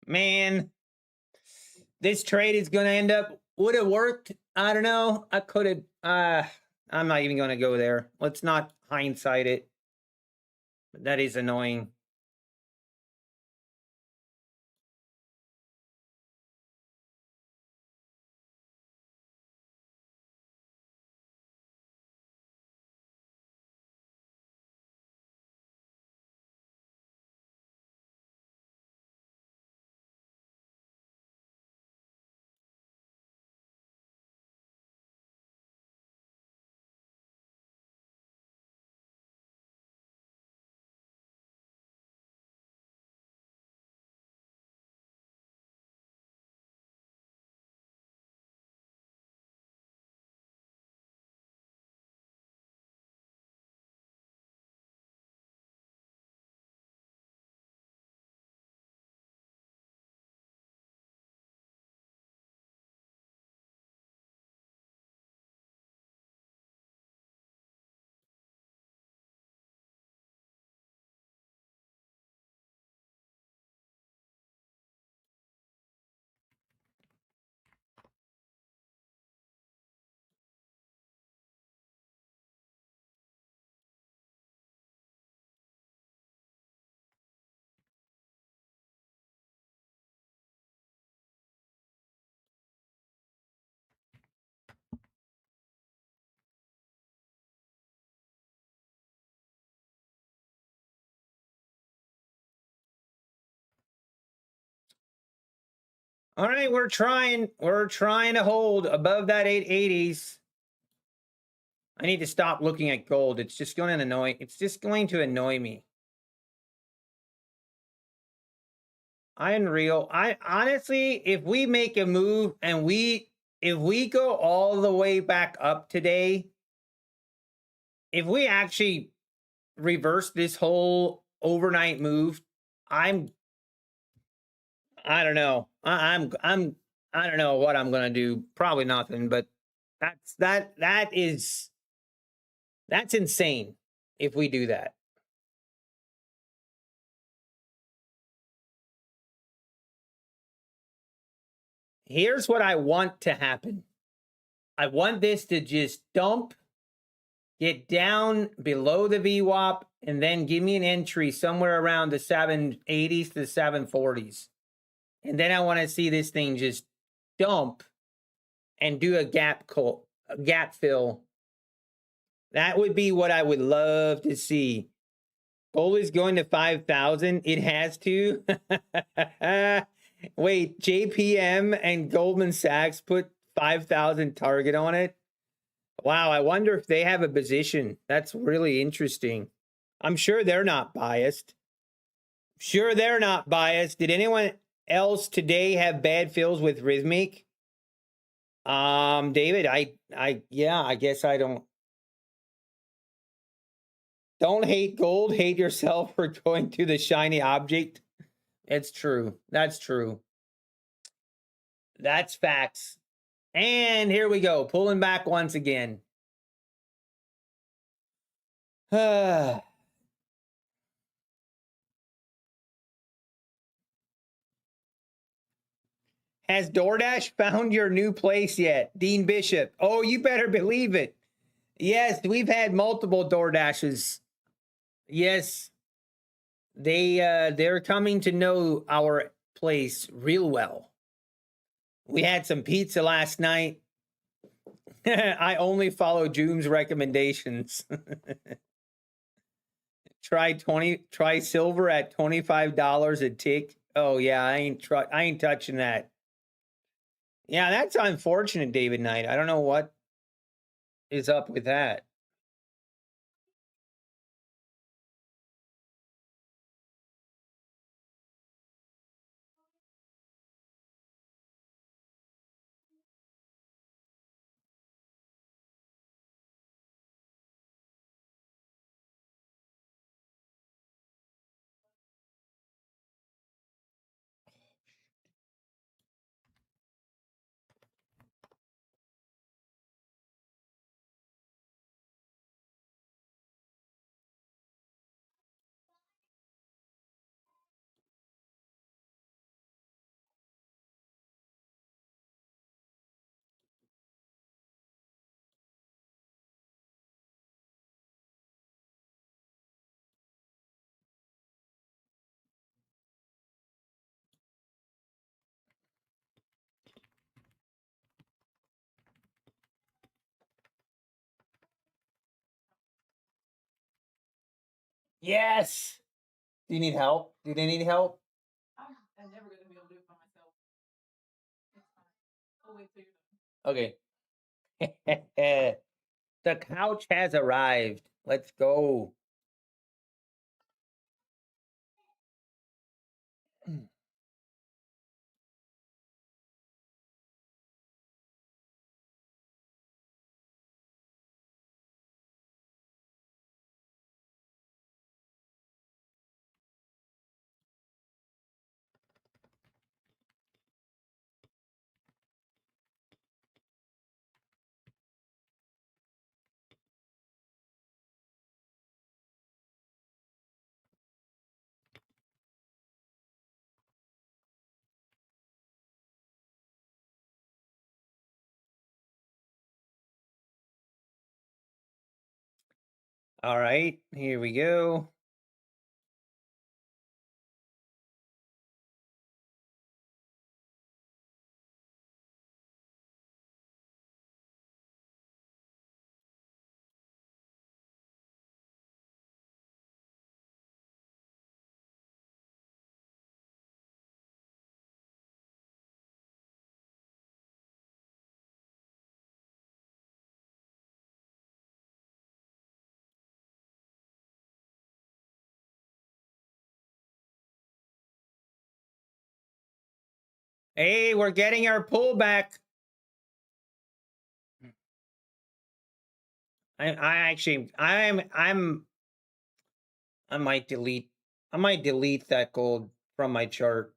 Man, this trade is going to end up, would have worked. I don't know. I could have, I'm not even going to go there. Let's not hindsight it. That is annoying. All right, we're trying to hold above that 880s. I need to stop looking at gold. It's just going to annoy me. Unreal. I honestly, if we make a move and if we go all the way back up today, if we actually reverse this whole overnight move, I don't know. I don't know what I'm gonna do. Probably nothing, but that is That's insane if we do that. Here's what I want to happen. I want this to just dump, get down below the VWAP, and then give me an entry somewhere around the 780s to the 740s. And then I want to see this thing just dump and do a gap fill. That would be what I would love to see. Gold is going to 5,000. It has to. Wait, JPM and Goldman Sachs put 5,000 target on it. Wow, I wonder if they have a position. That's really interesting. I'm sure they're not biased. Sure, they're not biased. Did anyone else today have bad fills with Rhythmic? David, yeah, I guess I don't hate gold, hate yourself for going to the shiny object. It's true. That's true. That's facts. And here we go, pulling back once again. Has DoorDash found your new place yet? Dean Bishop. Oh, you better believe it. Yes, we've had multiple DoorDashes. Yes. They're coming to know our place real well. We had some pizza last night. I only follow Joom's recommendations. Try silver at $25 a tick. Oh yeah, I ain't touching that. Yeah, that's unfortunate, David Knight. I don't know what is up with that. Yes. Do you need help? Do they need help? I'm never gonna be able to do it by myself. I'll wait till you're done. Okay. The couch has arrived. Let's go. All right, here we go. Hey, we're getting our pullback. I might delete that gold from my chart.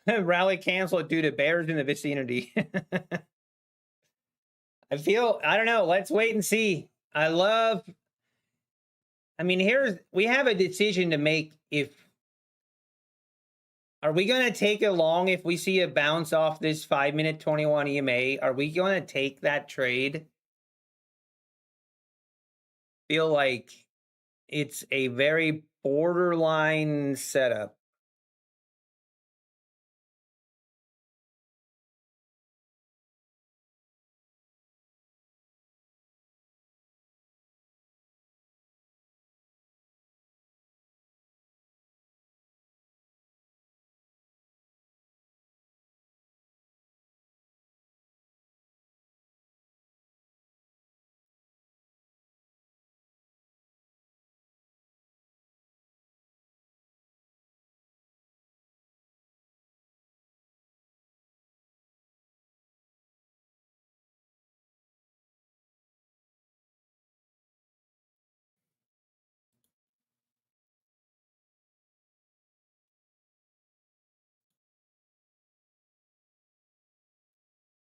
Rally canceled due to bears in the vicinity. I don't know. Let's wait and see. I mean, we have a decision to make. Are we going to take it long if we see a bounce off this 5-minute 21 EMA? Are we going to take that trade? Feel like it's a very borderline setup.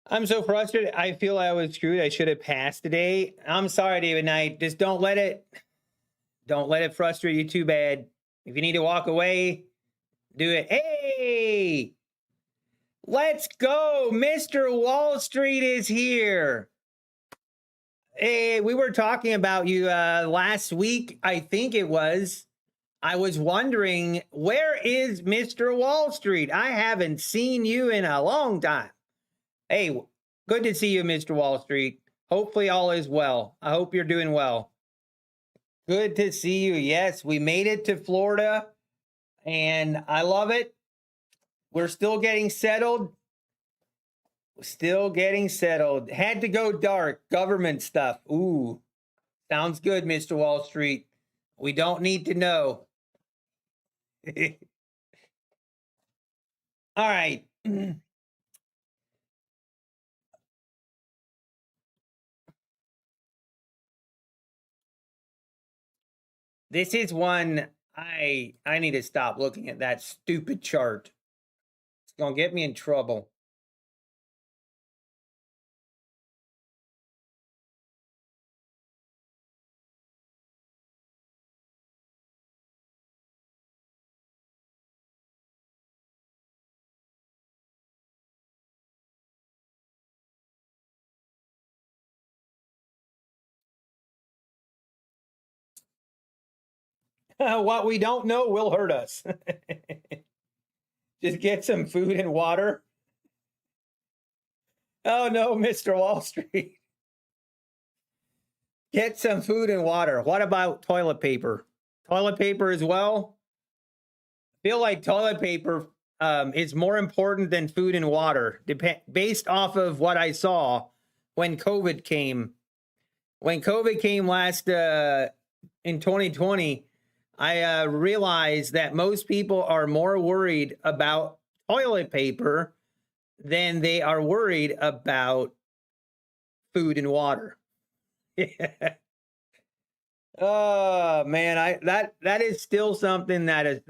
I'm so frustrated. I feel I was screwed. I should have passed today. I'm sorry, David Knight. Just don't let it frustrate you too bad. If you need to walk away, do it. Hey, let's go. Mr. Wall Street is here. Hey, we were talking about you last week, I think it was. I was wondering, where is Mr. Wall Street? I haven't seen you in a long time. Hey, good to see you, Mr. Wall Street. Hopefully all is well. I hope you're doing well. Good to see you. Yes, we made it to Florida, and I love it. We're still getting settled. Still getting settled. Had to go dark. Government stuff. Ooh, sounds good, Mr. Wall Street. We don't need to know. All right. This is one I need to stop looking at that stupid chart. It's going to get me in trouble. What we don't know will hurt us. Just get some food and water. Oh no, Mr. Wall Street. Get some food and water. What about toilet paper? Toilet paper as well? I feel like toilet paper is more important than food and water, based off of what I saw when COVID came. When COVID came last in 2020, I realized that most people are more worried about toilet paper than they are worried about food and water. Oh man, that is still something that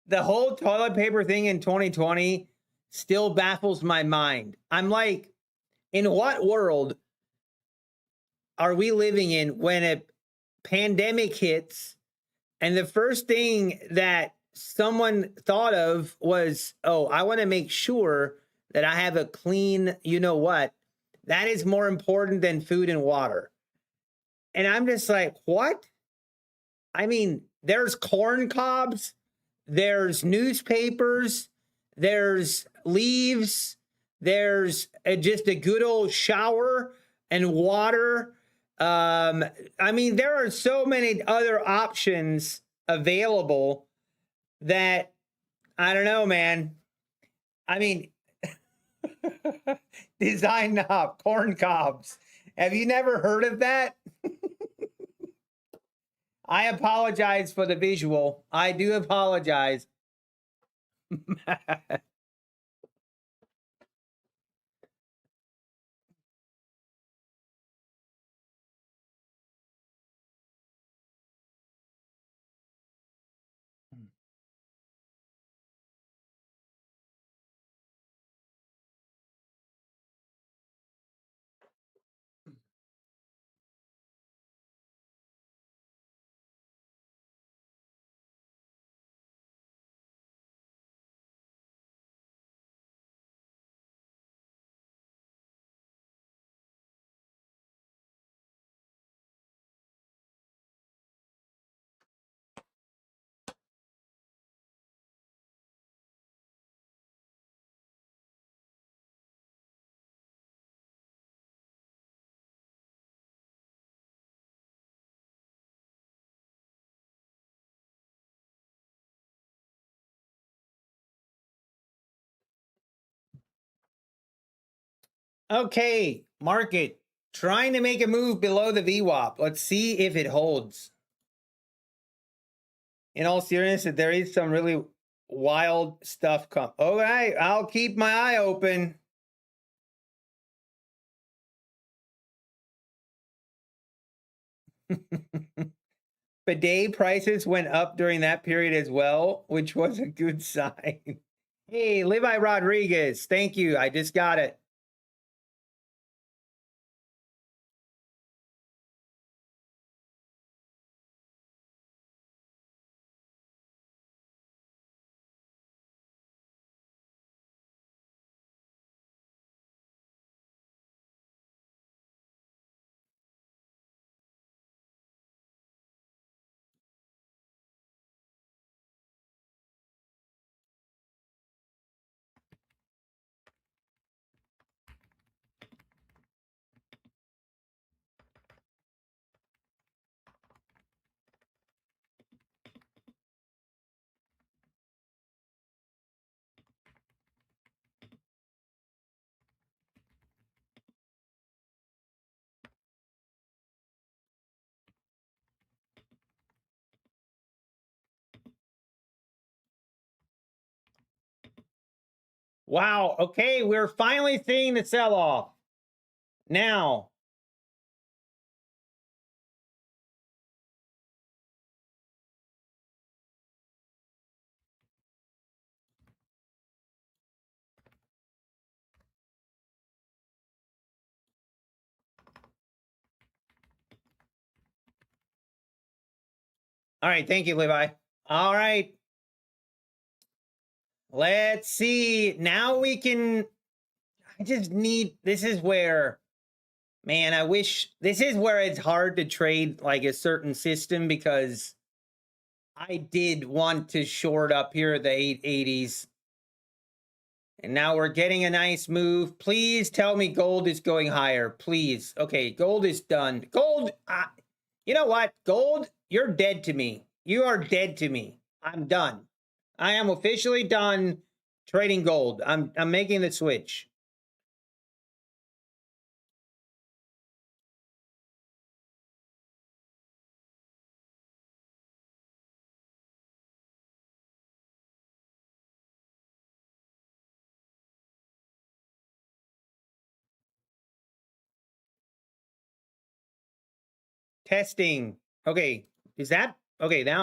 the whole toilet paper thing in 2020 still baffles my mind. I'm like, in what world are we living in when a pandemic hits and the first thing that someone thought of was, oh, I want to make sure that I have a clean, you know what? That is more important than food and water. And I'm just like, what? I mean, there's corn cobs, there's newspapers, there's leaves, there's just a good old shower and water. I mean, there are so many other options available that I don't know, man. I mean, design knob, corn cobs. Have you never heard of that? I apologize for the visual. I do apologize. Okay, market trying to make a move below the VWAP. Let's see if it holds. In all seriousness, there is some really wild stuff come. All right, I'll keep my eye open. Bidet prices went up during that period as well, which was a good sign. Hey, Levi Rodriguez, thank you. I just got it. Wow. Okay, we're finally seeing the sell-off. Now, all right, thank you, Levi. All right. Let's see. Now we can, I just need, this is where, man, I wish, this is where it's hard to trade like a certain system because I did want to short up here at the 880s. And now we're getting a nice move. Please tell me gold is going higher. Please. Okay, gold is done. Gold, you know what? Gold, you're dead to me. You are dead to me. I'm done. I am officially done trading gold. I'm making the switch. Testing. Okay, is that okay? Now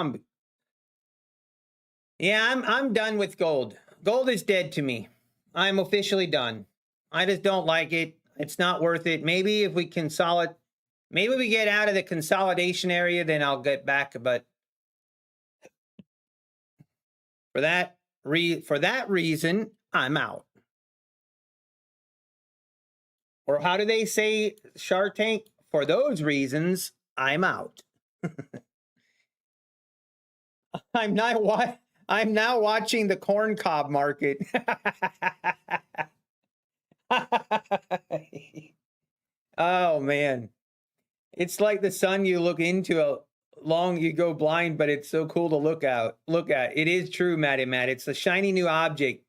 I'm done with gold. Gold is dead to me. I'm officially done. I just don't like it. It's not worth it. Maybe if we consolidate, maybe we get out of the consolidation area, then I'll get back. But for that reason, I'm out. Or how do they say, Shark Tank? For those reasons, I'm out. I'm now watching the corn cob market. Oh man. It's like the sun you look into a long you go blind, but it's so cool to look at. It is true, Matty Matt. It's a shiny new object.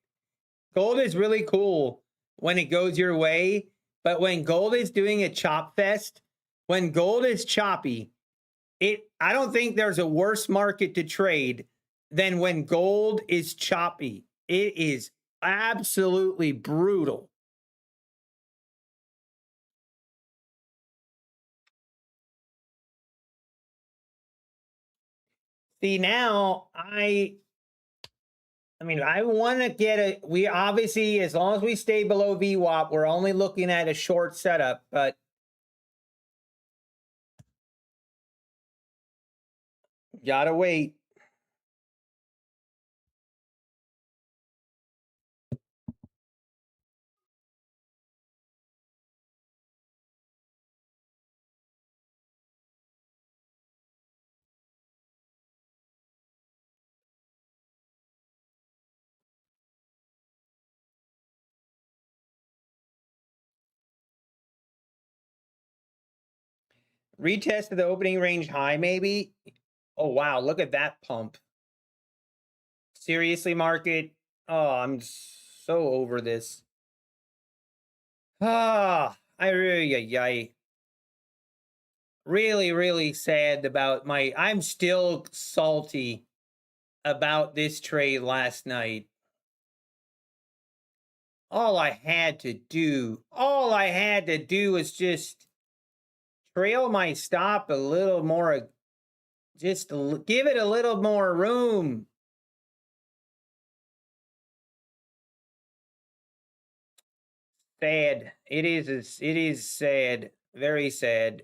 Gold is really cool when it goes your way, but when gold is doing a chop fest, when gold is choppy, I don't think there's a worse market to trade than when gold is choppy. It is absolutely brutal. See, now I mean, I want to get a, we obviously, as long as we stay below VWAP, we're only looking at a short setup, but gotta wait. Retest of the opening range high, maybe. Oh, wow. Look at that pump. Seriously, market. Oh, I'm so over this. I really sad about I'm still salty about this trade last night. All I had to do was just trail my stop a little more, just give it a little more room. Sad. It is sad. Very sad.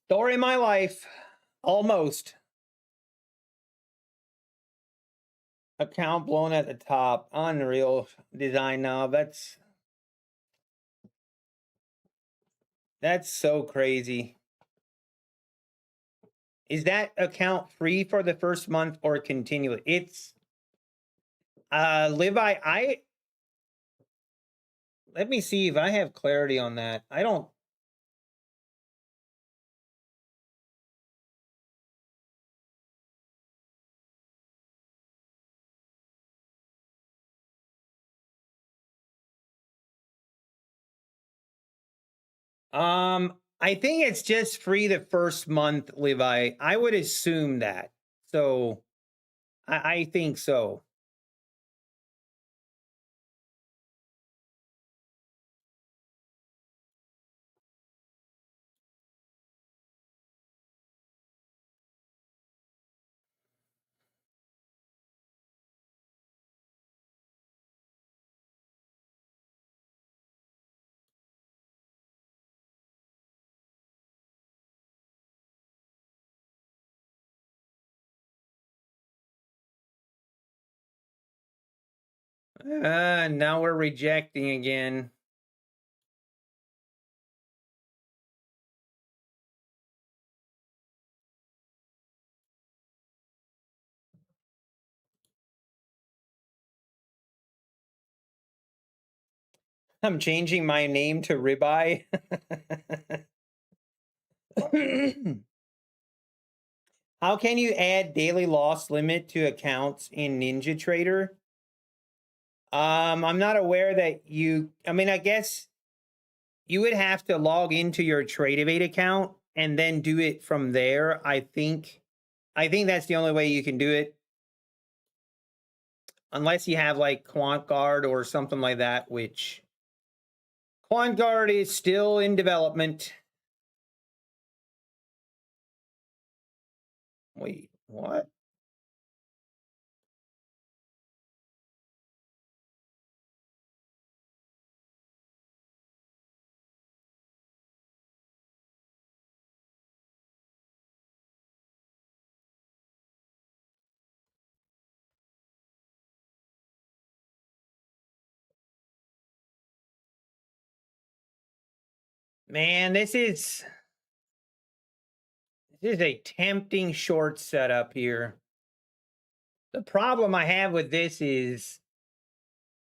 Story of my life. Almost. Account blown at the top. Unreal design knob. That's so crazy. Is that account free for the first month or continually? It's Live I let me see if I have clarity on that. I don't. I think it's just free the first month, Levi. I would assume that. So I think so. Now we're rejecting again. I'm changing my name to Ribeye. How can you add daily loss limit to accounts in Ninja Trader? I'm not aware that I mean, I guess you would have to log into your Tradeovate account and then do it from there. I think that's the only way you can do it. Unless you have like QuantGuard or something like that, which QuantGuard is still in development. Wait, what? Man, this is a tempting short setup here. The problem I have with this is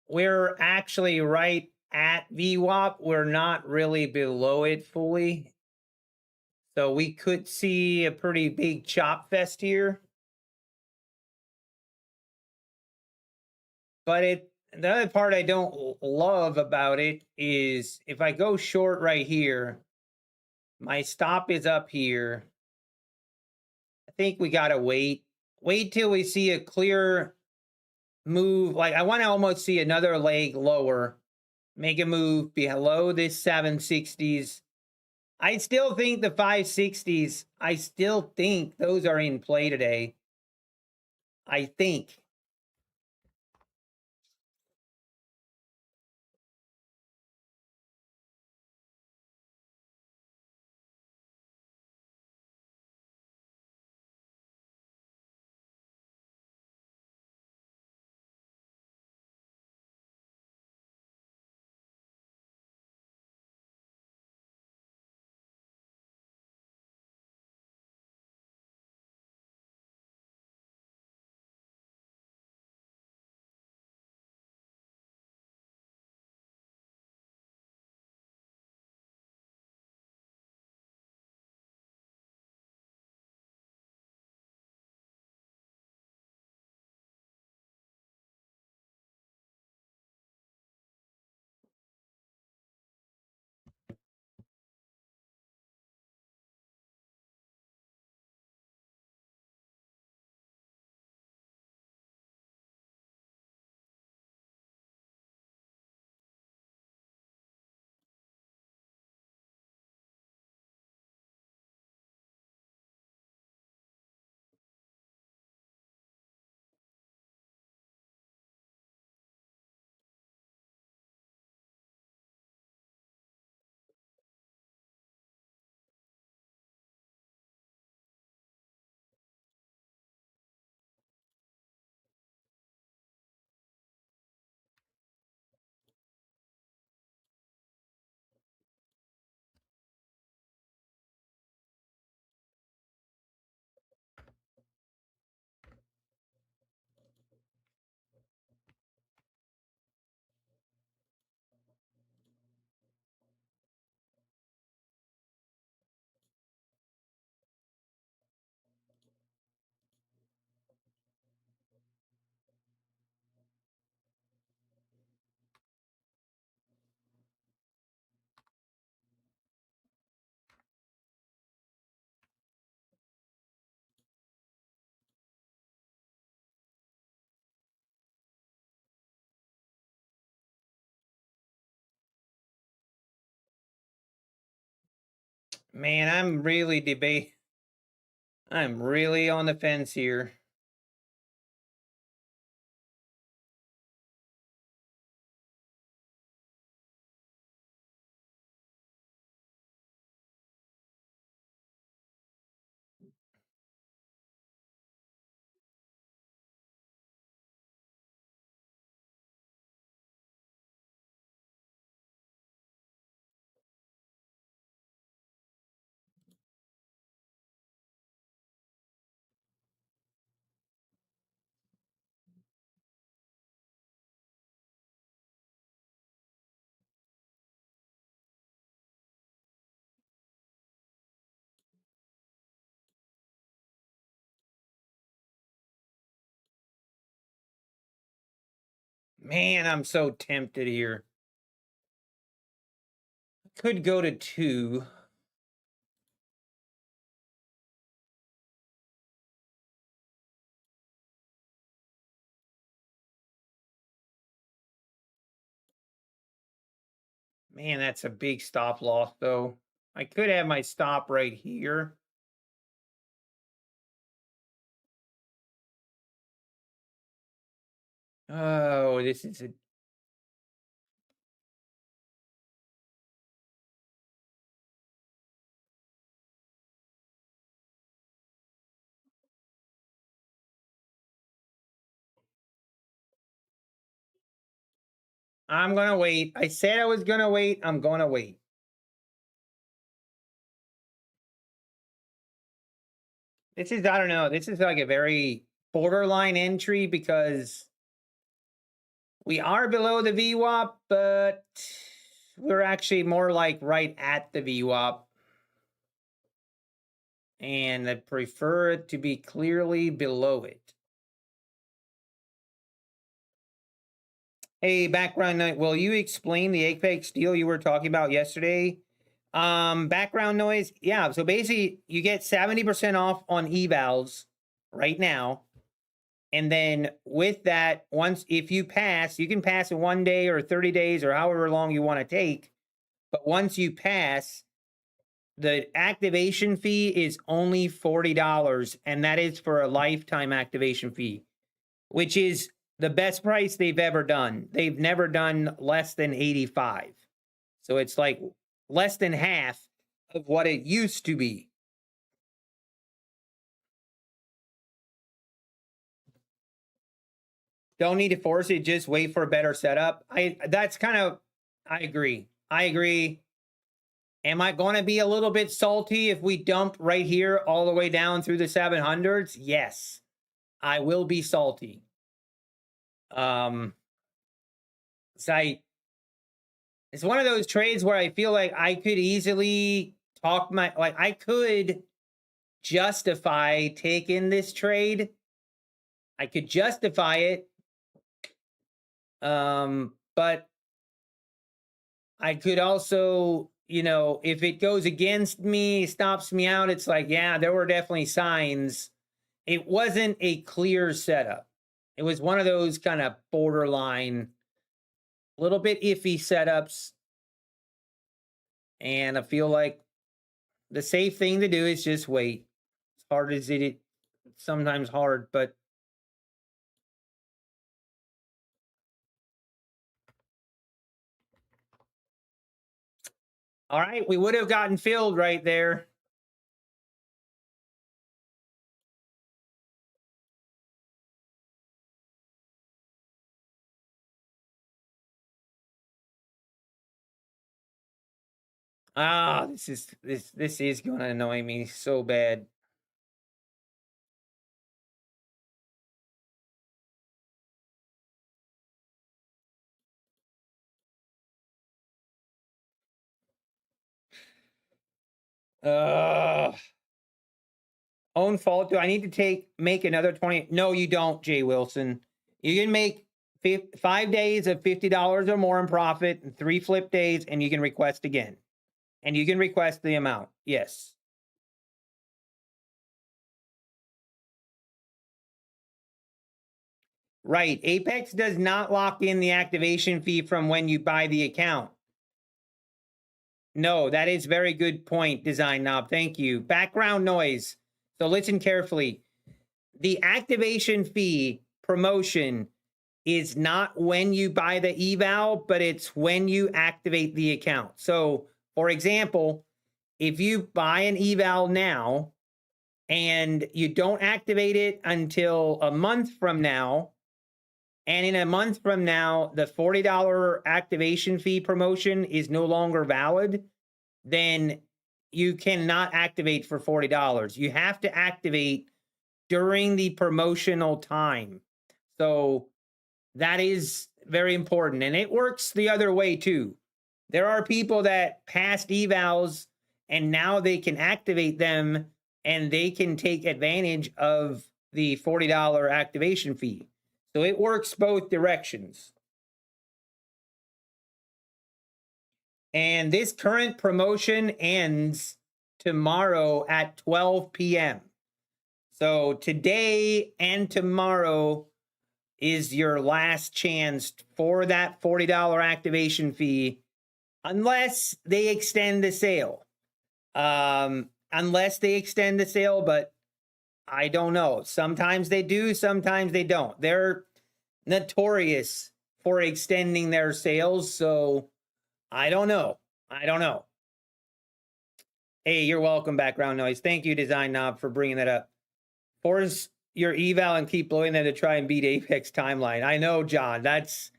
we're actually right at VWAP. We're not really below it fully. So we could see a pretty big chop fest here. But the other part I don't love about it is if I go short right here, my stop is up here. I think we got to wait till we see a clear move. Like I want to almost see another leg lower, make a move below this 760s. I still think the 560s, I still think those are in play today. I think. Man, I'm really I'm really on the fence here. Man, I'm so tempted here. Could go to 2. Man, that's a big stop loss, though. I could have my stop right here. Oh, this is a. I'm gonna wait. I said I was gonna wait. I'm gonna wait. This is, I don't know. This is like a very borderline entry because we are below the VWAP, but we're actually more like right at the VWAP. And I prefer it to be clearly below it. Hey, background noise. Will you explain the Apex deal you were talking about yesterday? Background noise. Yeah. So basically, you get 70% off on evals right now. And then with that, once if you pass, you can pass in 1 day or 30 days or however long you want to take. But once you pass, the activation fee is only $40, and that is for a lifetime activation fee, which is the best price they've ever done. They've never done less than 85. So it's like less than half of what it used to be. Don't need to force it, just wait for a better setup. That's kind of, I agree. I agree. Am I going to be a little bit salty if we dump right here all the way down through the 700s? Yes, I will be salty. So it's one of those trades where I feel like I could easily talk like I could justify taking this trade. I could justify it. But I could also, if it goes against me, stops me out, it's like, yeah, there were definitely signs. It wasn't a clear setup. It was one of those kind of borderline, little bit iffy setups. And I feel like the safe thing to do is just wait. As hard as it's sometimes hard, but all right, we would have gotten filled right there. Ah, this is going to annoy me so bad. Own fault. Do I need to make another 20? No, you don't, Jay Wilson. You can make 5 days of $50 or more in profit and 3 flip days, and you can request again. And you can request the amount. Yes. Right. Apex does not lock in the activation fee from when you buy the account. No, that is very good point, Design Knob. Thank you. Background noise. So listen carefully. The activation fee promotion is not when you buy the eval, but it's when you activate the account. So, for example, if you buy an eval now and you don't activate it until a month from now, and in a month from now, the $40 activation fee promotion is no longer valid, then you cannot activate for $40. You have to activate during the promotional time. So that is very important. And it works the other way too. There are people that passed evals and now they can activate them and they can take advantage of the $40 activation fee. So it works both directions. And this current promotion ends tomorrow at 12 p.m. So today and tomorrow is your last chance for that $40 activation fee, unless they extend the sale. Unless they extend the sale, but I don't know. Sometimes they do, sometimes they don't. They're notorious for extending their sales, so I don't know. I don't know. Hey, you're welcome, background noise. Thank you, Design Knob, for bringing that up. Force your eval and keep blowing them to try and beat Apex timeline. I know, John. That's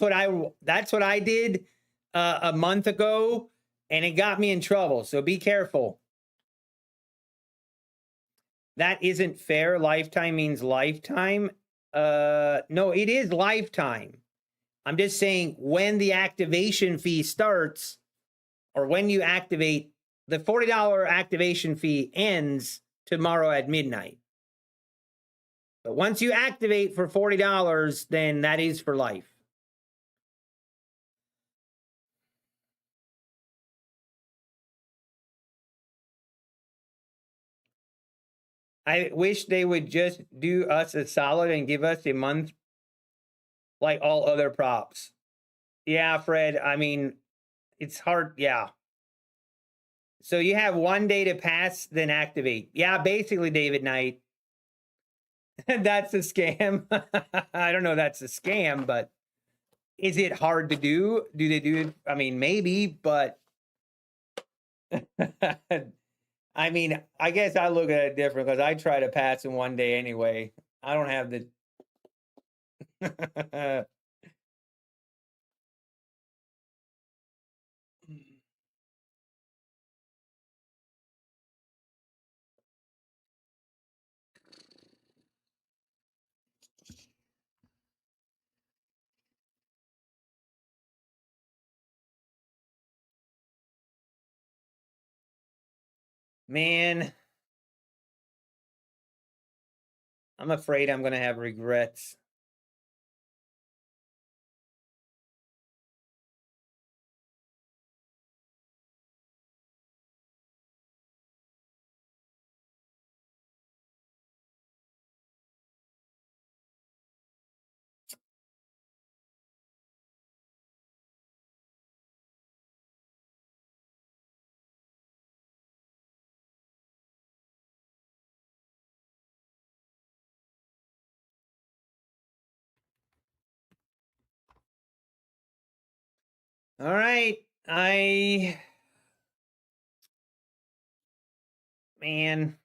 what I did a month ago, and it got me in trouble. So be careful. That isn't fair. Lifetime means lifetime. No, it is lifetime. I'm just saying when the activation fee starts, or when you activate, the $40 activation fee ends tomorrow at midnight. But once you activate for $40, then that is for life. I wish they would just do us a solid and give us a month like all other props. Yeah, Fred, I mean, it's hard. Yeah. So you have 1 day to pass, then activate. Yeah, basically, David Knight. That's a scam. I don't know, that's a scam, but is it hard to do? Do they do it? I mean, maybe, but I mean, I guess I look at it different because I try to pass in 1 day anyway. I don't have the man. I'm afraid I'm going to have regrets. All right. Man.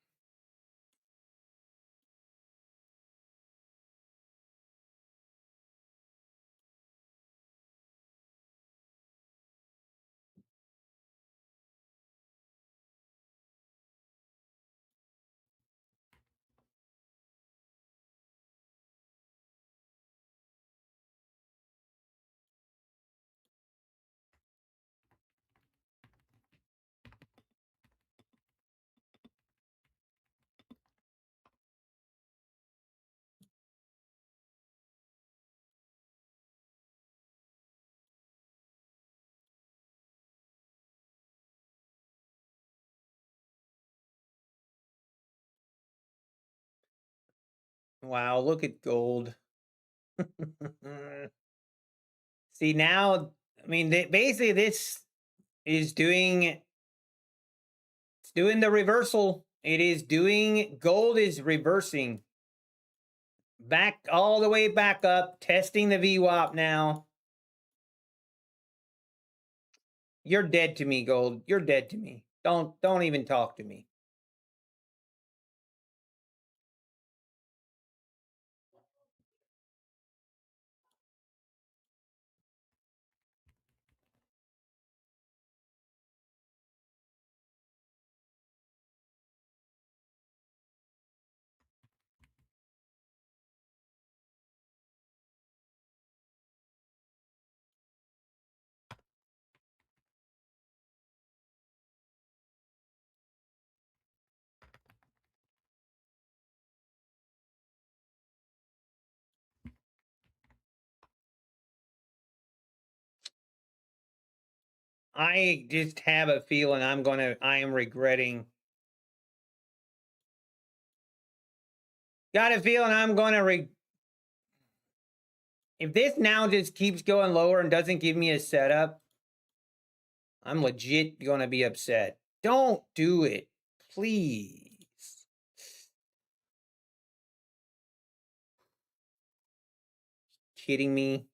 Wow, look at gold. See now, I mean, basically this is doing, it's doing the reversal. It is doing, gold is reversing back all the way back up, testing the VWAP now. You're dead to me, gold. You're dead to me. Don't even talk to me. I just have a feeling I am regretting. Got a feeling I'm gonna if this now just keeps going lower and doesn't give me a setup, I'm legit gonna be upset. Don't do it, please. Kidding me?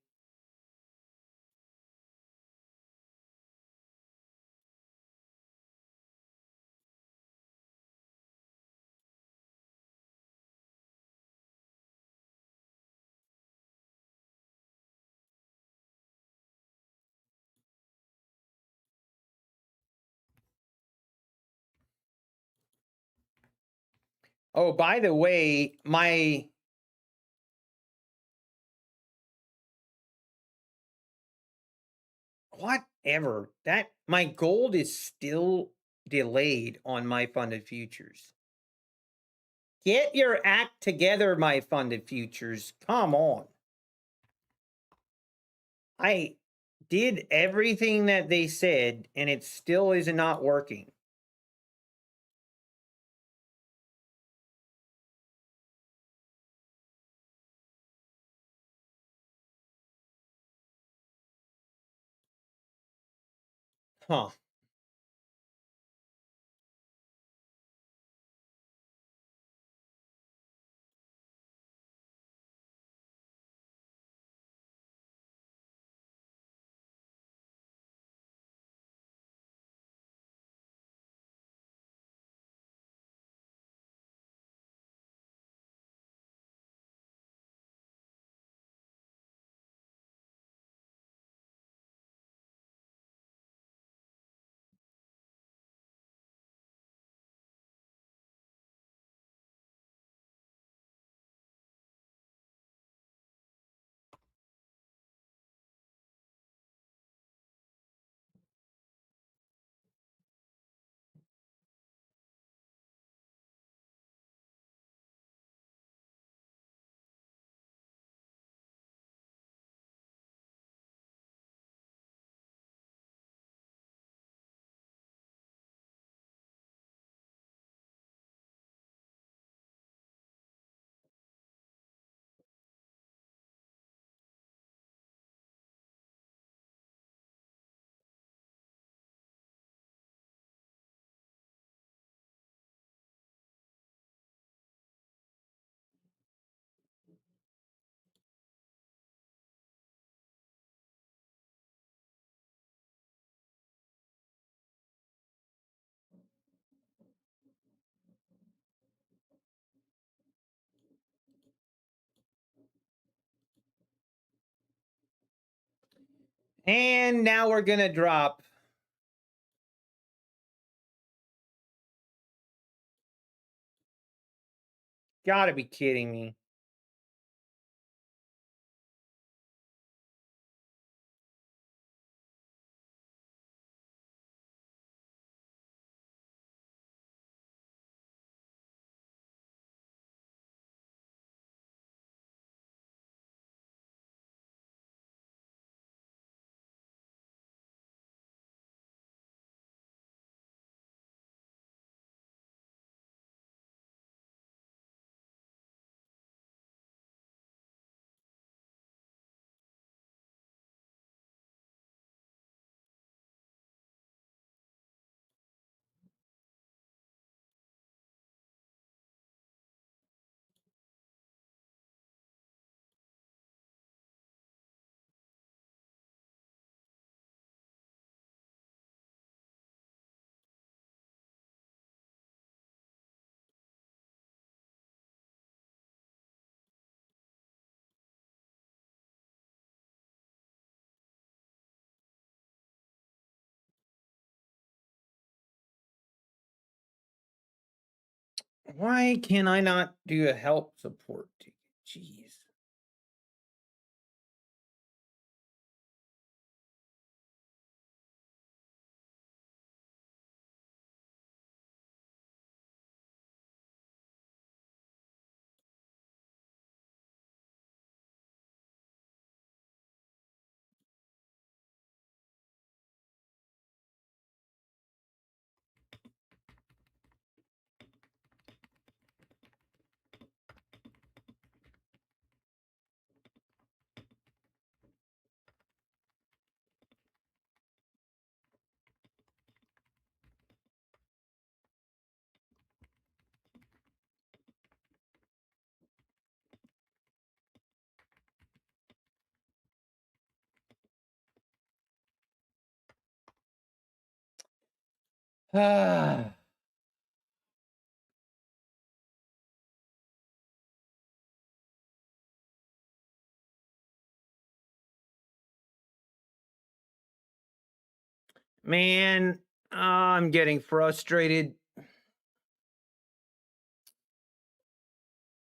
Oh, by the way, my whatever, that my gold is still delayed on my funded futures. Get your act together, my funded futures. Come on. I did everything that they said, and it still is not working. Huh. And now we're gonna drop. Gotta be kidding me. Why can I not do a help support ticket? Jeez. Ah. Man, I'm getting frustrated.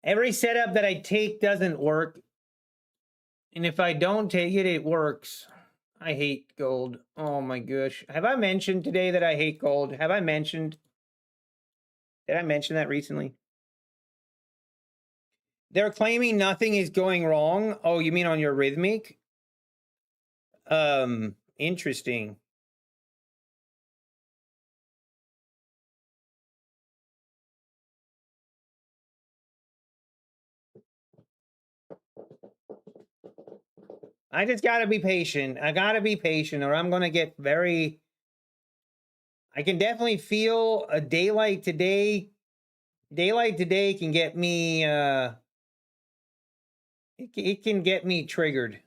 Every setup that I take doesn't work. And if I don't take it, it works. I hate gold. Oh my gosh. Have I mentioned today that I hate gold? Have I mentioned? Did I mention that recently? They're claiming nothing is going wrong. Oh, you mean on your rhythmic? Interesting. I just gotta be patient. I gotta be patient or I'm gonna get very... I can definitely feel a daylight today. Daylight today can get me, it can get me triggered.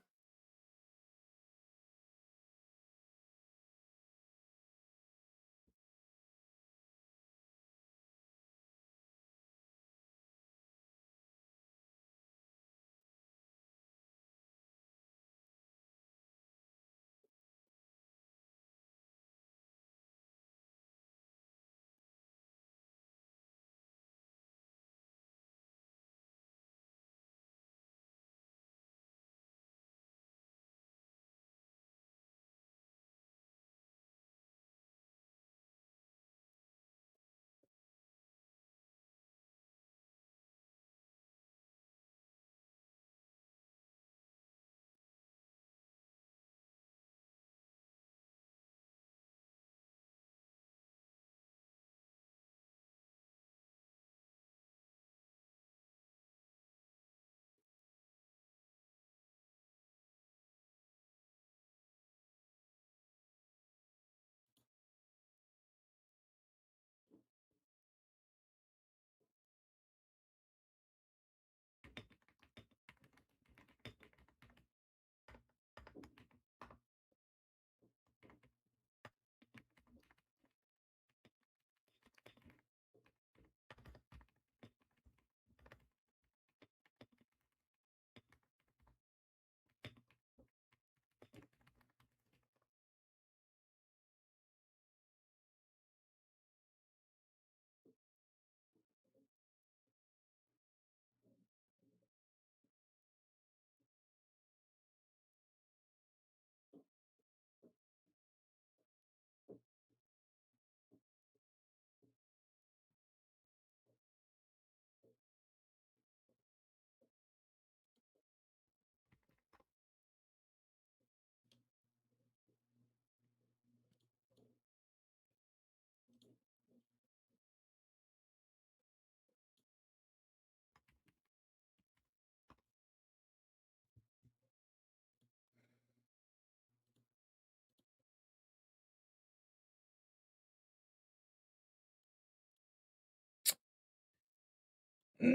All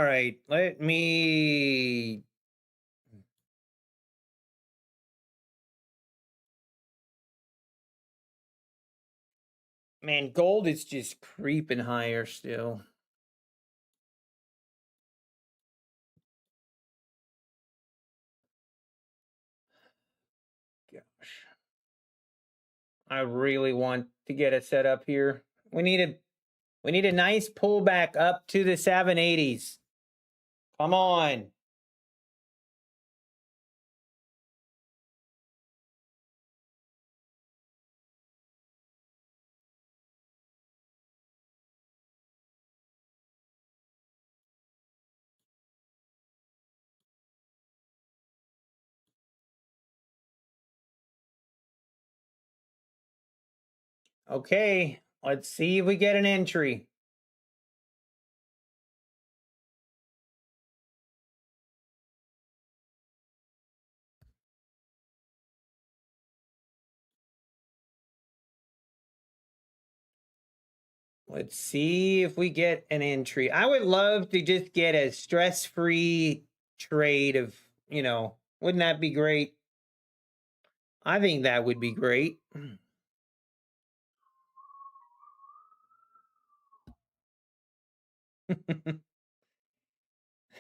right, let me... Man, gold is just creeping higher still. I really want to get it set up here. We need a nice pullback up to the 780s. Come on. Okay, let's see if we get an entry. Let's see if we get an entry. I would love to just get a stress-free trade of, wouldn't that be great? I think that would be great.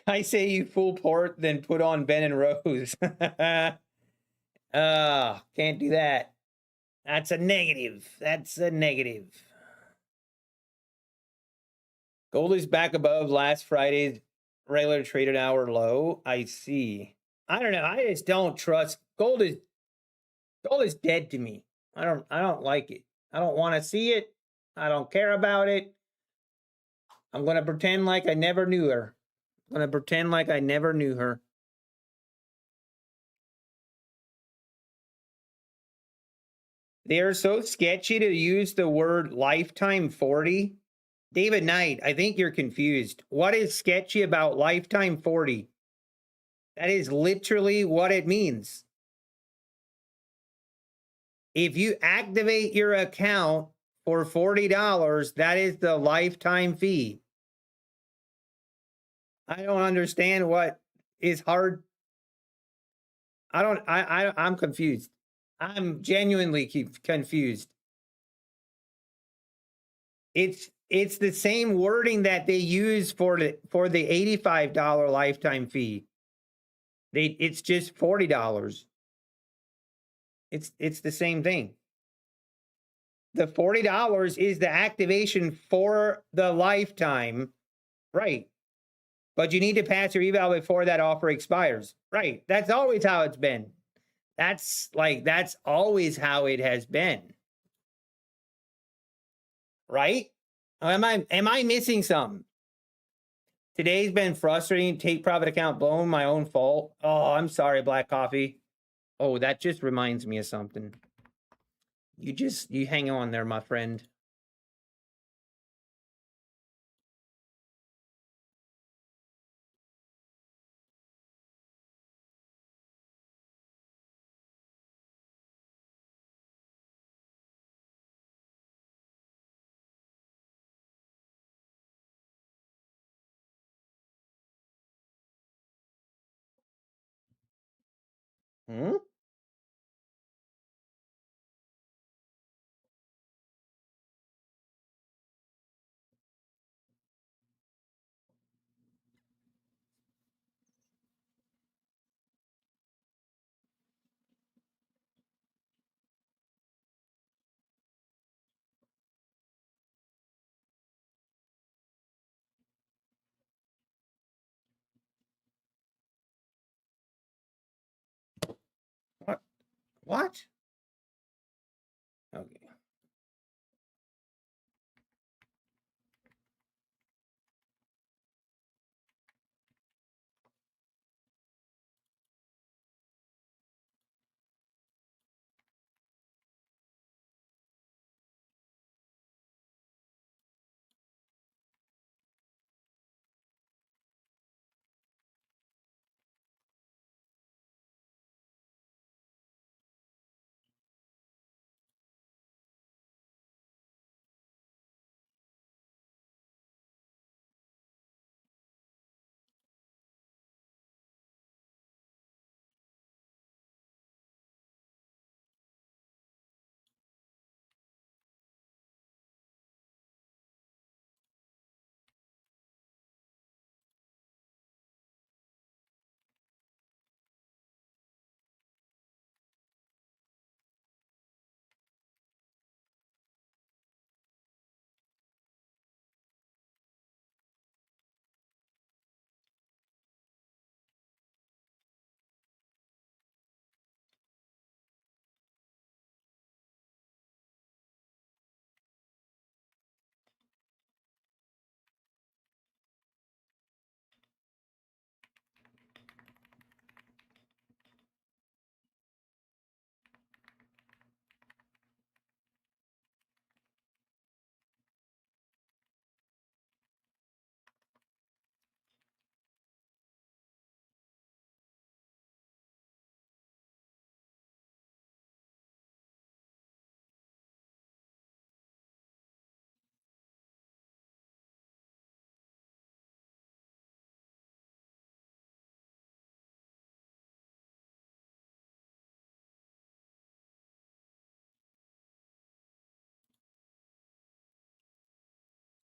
I say you full port, then put on Ben and Rose. Can't do that. That's a negative. That's a negative. Gold is back above last Friday's regular traded hour low. I see. I don't know. I just don't trust gold is dead to me. I don't like it. I don't want to see it. I don't care about it. I'm going to pretend like I never knew her. I'm going to pretend like I never knew her. They are so sketchy to use the word lifetime 40. David Knight, I think you're confused. What is sketchy about lifetime 40? That is literally what it means. If you activate your account for $40, that is the lifetime fee. I don't understand what is hard. I'm confused. I'm genuinely confused. It's the same wording that they use for the $85 lifetime fee. It's just $40. It's the same thing. The $40 is the activation for the lifetime, right? But you need to pass your eval before that offer expires, right? That's always how it's been. That's always how it has been, right? Am I missing something? Today's been frustrating. Take profit account blown. My own fault. Oh, I'm sorry, Black Coffee. Oh, that just reminds me of something. You hang on there, my friend. Hmm? What? What? Okay.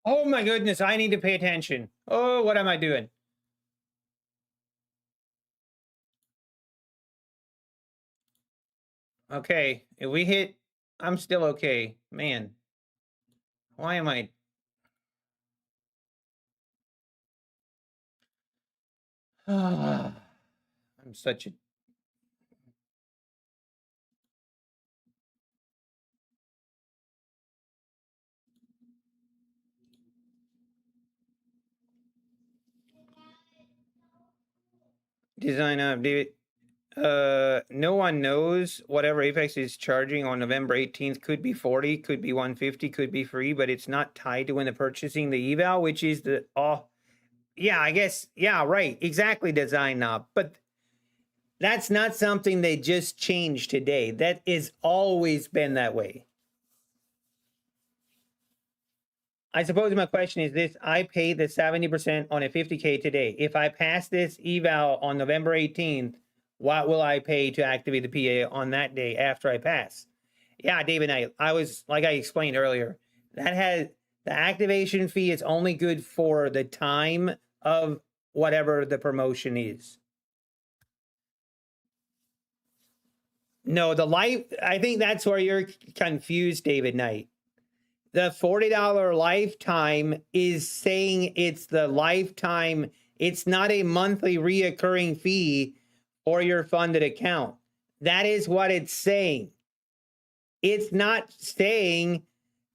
Oh my goodness, I need to pay attention. Oh, what am I doing? Okay, if we hit, I'm still okay. Man, why am I? I'm such a design up, David. No one knows whatever Apex is charging on November 18th could be 40, could be 150, could be free, but it's not tied to when they're purchasing the eval, which is the yeah, I guess, yeah, right, exactly, design knob. But that's not something they just changed today. That has always been that way. I suppose my question is this: I paid the 70% on a 50K today. If I pass this eval on November 18th, what will I pay to activate the PA on that day after I pass? Yeah, David, I was, like I explained earlier, that has the activation fee is only good for the time of whatever the promotion is. No, the life, I think that's where you're confused, David Knight. The $40 lifetime is saying it's the lifetime. It's not a monthly reoccurring fee for your funded account. That is what it's saying. It's not saying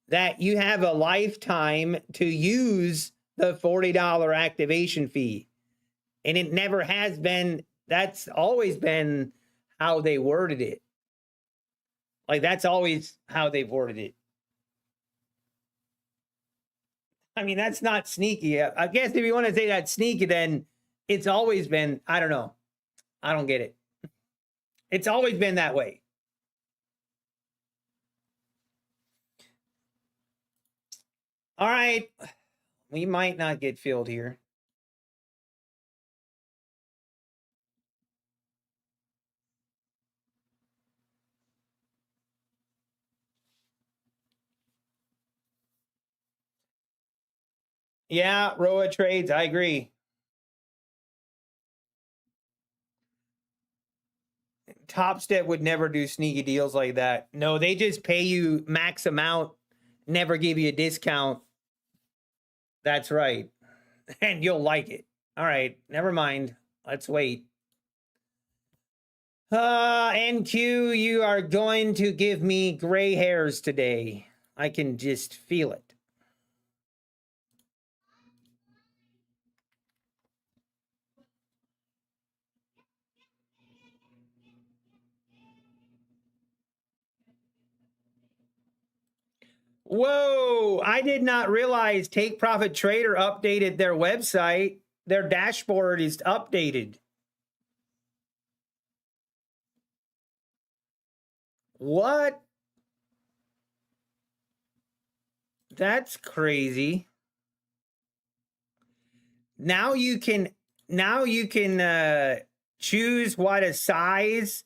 that you have a lifetime to use the $40 activation fee. And it never has been. That's always been how they worded it. Like, that's always how they've worded it. I mean, that's not sneaky. I guess if you want to say that's sneaky, then it's always been, I don't know. I don't get it. It's always been that way. All right. We might not get filled here. Yeah, ROA trades. I agree. Top Step would never do sneaky deals like that. No, they just pay you max amount, never give you a discount. That's right. And you'll like it. All right, never mind. Let's wait. NQ, you are going to give me gray hairs today. I can just feel it. Whoa, I did not realize Take Profit Trader updated their website. Their dashboard is updated. What? That's crazy. Now you can choose what a size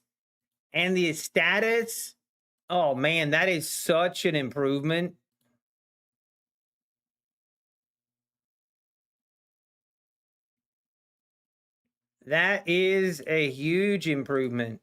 and the status. Oh man, that is such an improvement. That is a huge improvement.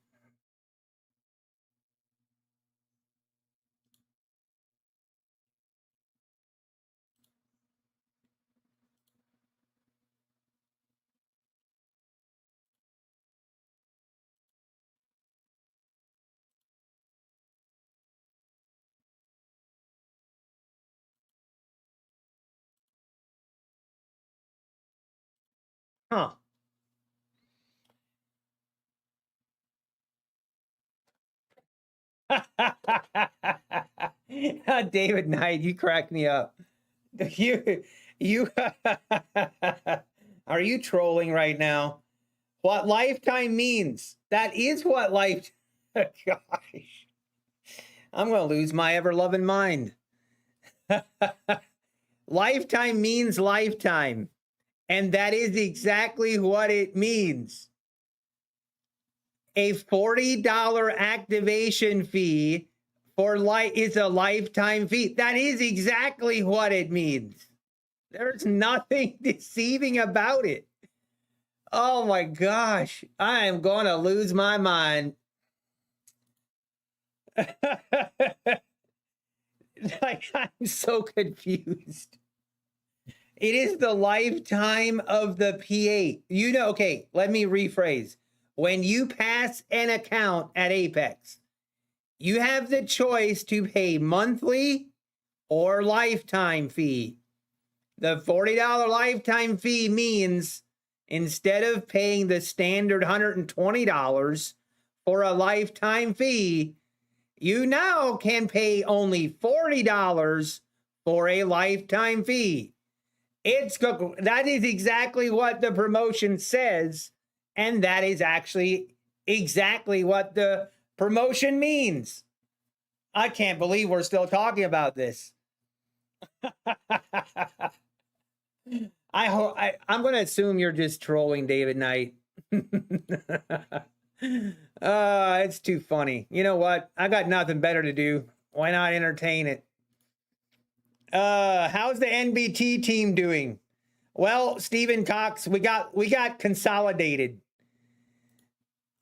Huh. David Knight, you crack me up. You are you trolling right now? What lifetime means? That is what life. Gosh, I'm gonna lose my ever loving mind. Lifetime means lifetime, and that is exactly what it means. A $40 activation fee for life is a lifetime fee. That is exactly what it means. There's nothing deceiving about it. Oh my gosh. I am going to lose my mind. Like, I'm so confused. It is the lifetime of the PA. You know, okay, let me rephrase. When you pass an account at Apex, you have the choice to pay monthly or lifetime fee. The $40 lifetime fee means instead of paying the standard $120 for a lifetime fee, you now can pay only $40 for a lifetime fee. That is exactly what the promotion says, and that is actually exactly what the promotion means. I can't believe we're still talking about this. I'm going to assume you're just trolling David Knight. It's too funny. You know what? I got nothing better to do. Why not entertain it? How's the NBT team doing? Well, Stephen Cox, we got consolidated.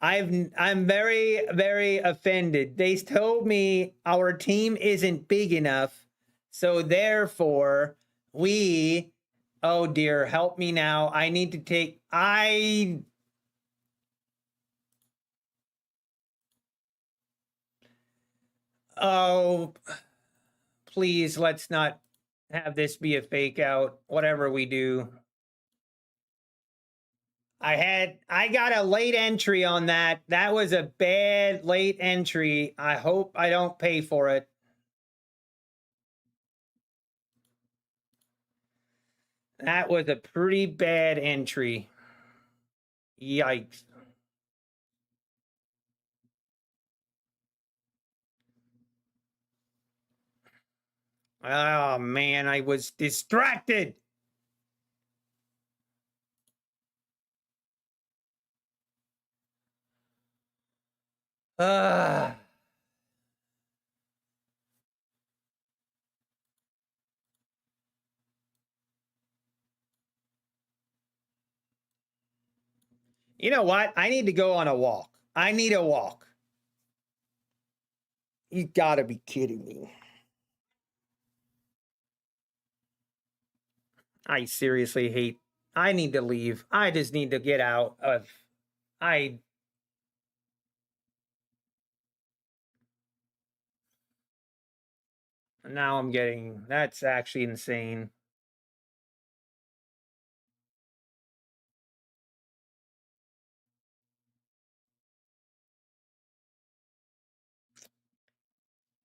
I'm very, very offended. They told me our team isn't big enough, so therefore we, oh dear, help me now. I need to take oh, please, let's not have this be a fake out, whatever we do. I got a late entry on that. That was a bad late entry. I hope I don't pay for it. That was a pretty bad entry. Yikes. Oh man, I was distracted. Uh, you know what? I need to go on a walk. I need a walk. You gotta be kidding me. I seriously hate. I need to leave. I just need to get out of. I. Now I'm getting. That's actually insane.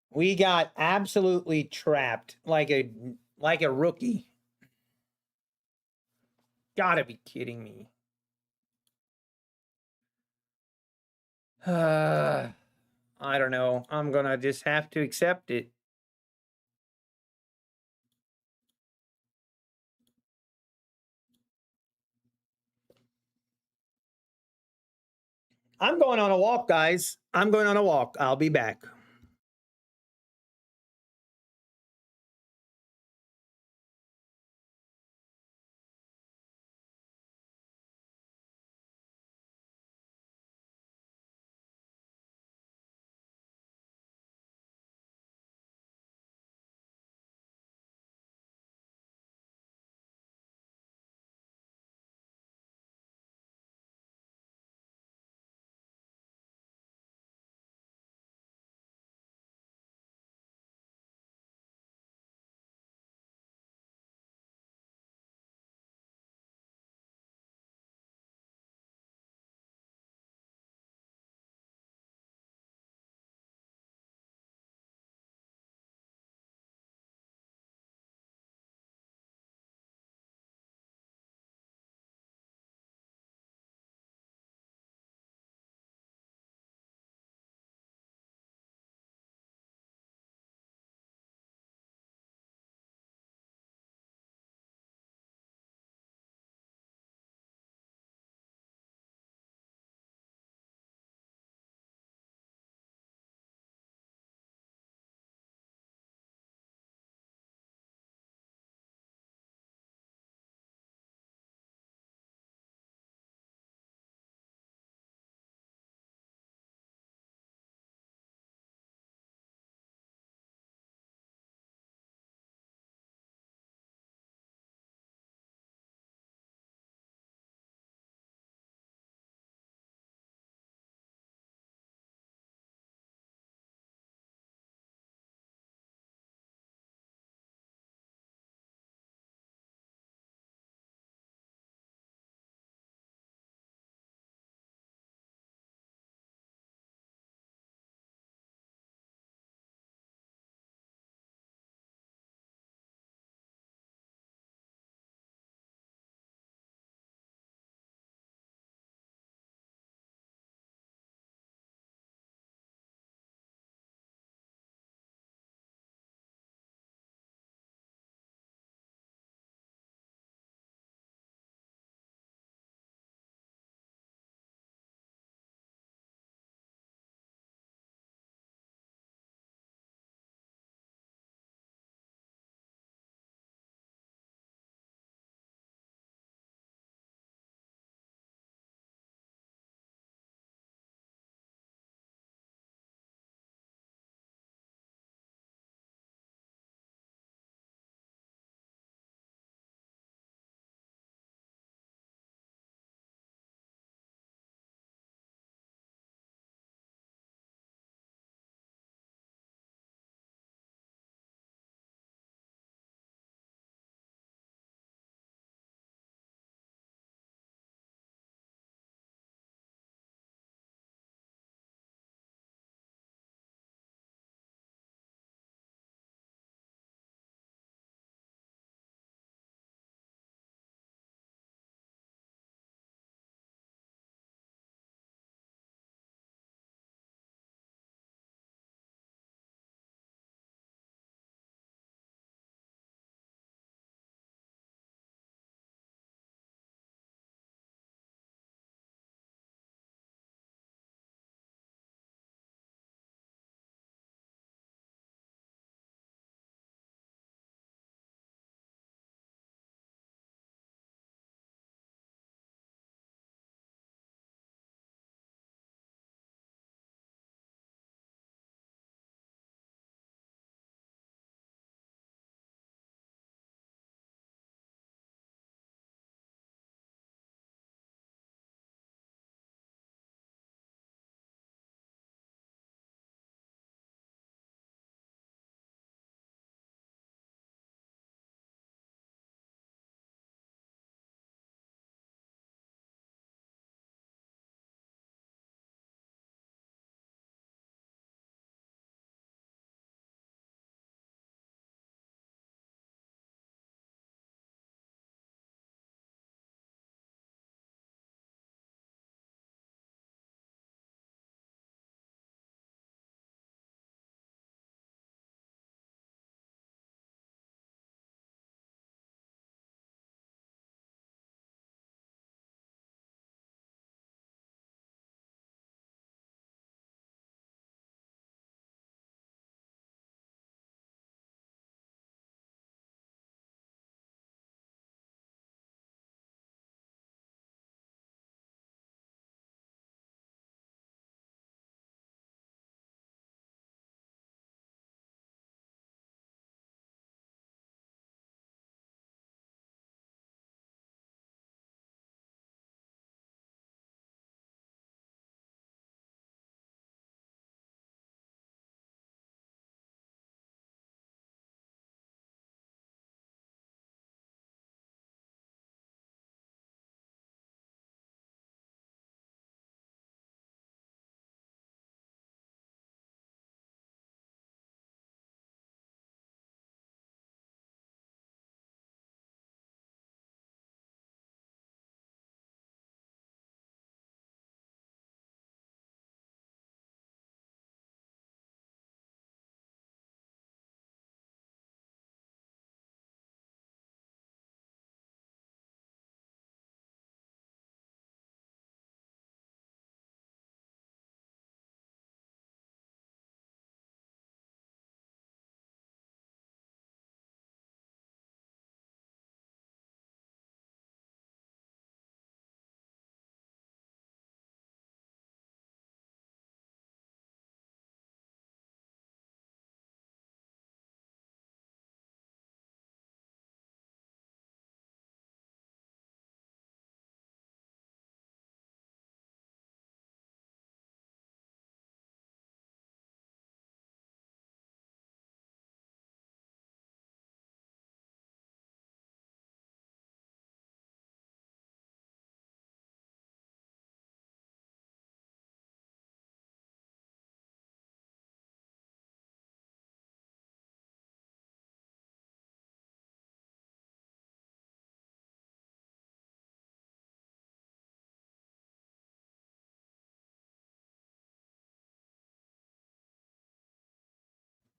We got absolutely trapped like a rookie. Gotta be kidding me. I don't know. I'm gonna just have to accept it. I'm going on a walk, guys. I'm going on a walk. I'll be back.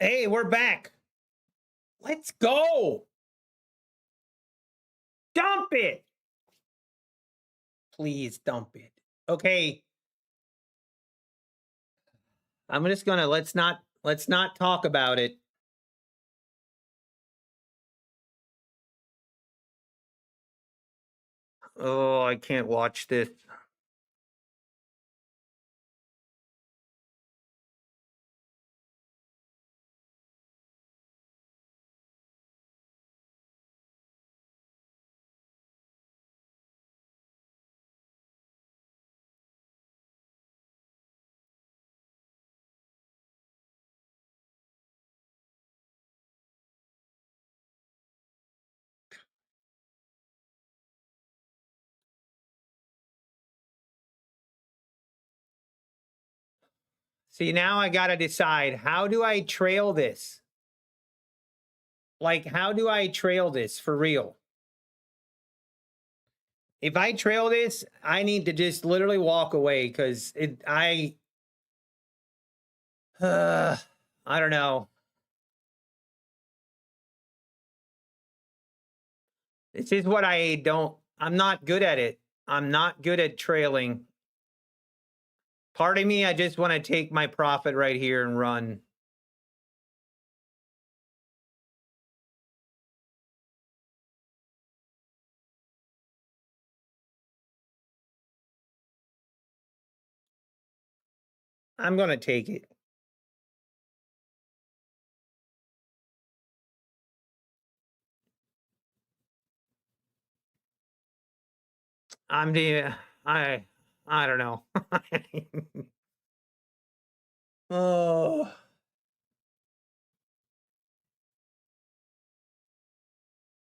Hey, we're back. Let's go. Dump it. Please dump it. Okay. I'm just gonna let's not talk about it. Oh, I can't watch this. See, now I got to decide, how do I trail this? Like, how do I trail this for real? If I trail this, I need to just literally walk away because I don't know. This is what I'm not good at it. I'm not good at trailing. Part of me, I just want to take my profit right here and run. I'm going to take it. I don't know. Oh.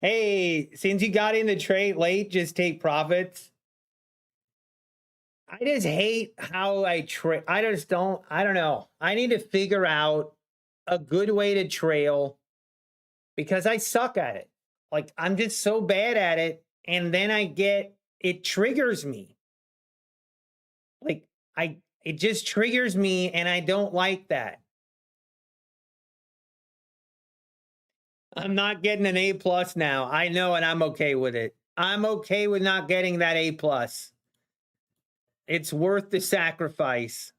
Hey, since you got in the trade late, just take profits. I just hate how I trade. I don't know. I need to figure out a good way to trail because I suck at it. Like, I'm just so bad at it. And then it triggers me. Like, it just triggers me and I don't like that. I'm not getting an A+ now. I know, and I'm okay with it. I'm okay with not getting that A+. It's worth the sacrifice.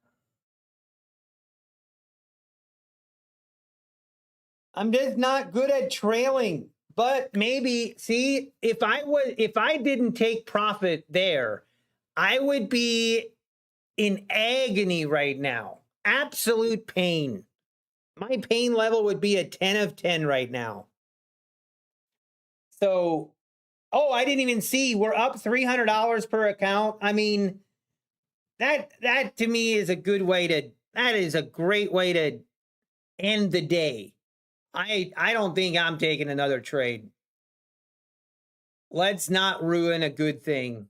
I'm just not good at trailing. But maybe, see, if I didn't take profit there, I would be in agony right now. Absolute pain. My pain level would be a 10 of 10 right now. So, oh, I didn't even see. We're up $300 per account. I mean, that to me is a good way to, that is a great way to end the day. I don't think I'm taking another trade. Let's not ruin a good thing.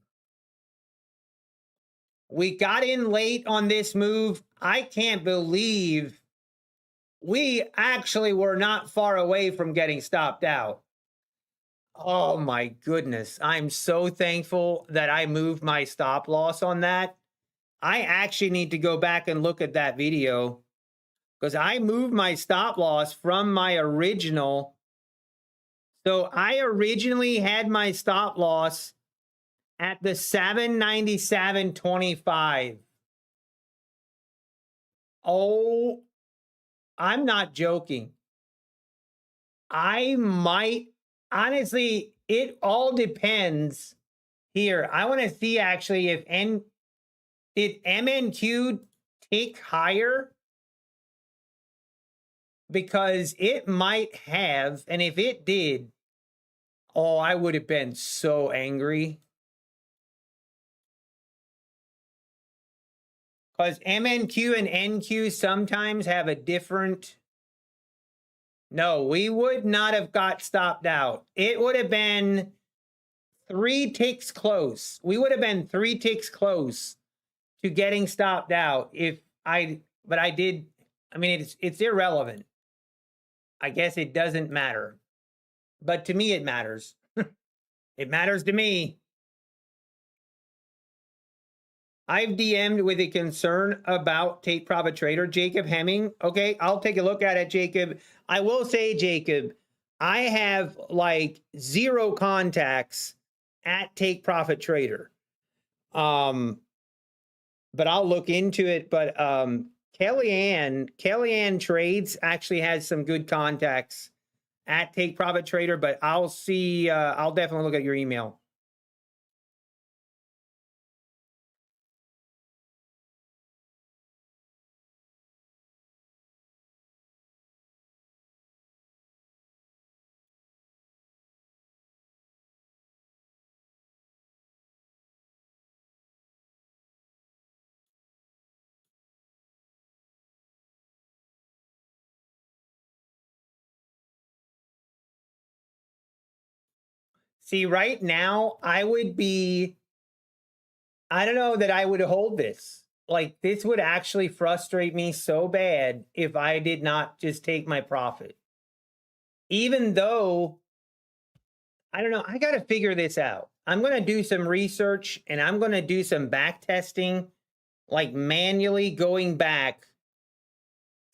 We got in late on this move. I can't believe we actually were not far away from getting stopped out. Oh my goodness. I'm so thankful that I moved my stop loss on that. I actually need to go back and look at that video because I moved my stop loss from my original. So I originally had my stop loss at the 797.25. Oh, I'm not joking. I might, honestly, it all depends here. I want to see actually if did MNQ tick higher? Because it might have, and if it did, oh, I would have been so angry. Because MNQ and NQ sometimes have a different. No, we would not have got stopped out. It would have been 3 ticks close. We would have been 3 ticks close to getting stopped out but I did. I mean, it's irrelevant. I guess it doesn't matter. But to me, it matters. It matters to me. I've DM'd with a concern about Take Profit Trader, Jacob Hemming. Okay, I'll take a look at it, Jacob. I will say, Jacob, I have like 0 contacts at Take Profit Trader. But I'll look into it. But Kellyanne Trades actually has some good contacts at Take Profit Trader, but I'll see, I'll definitely look at your email. See, right now, I don't know that I would hold this. Like, this would actually frustrate me so bad if I did not just take my profit. Even though, I don't know, I got to figure this out. I'm going to do some research and I'm going to do some back testing, like manually going back.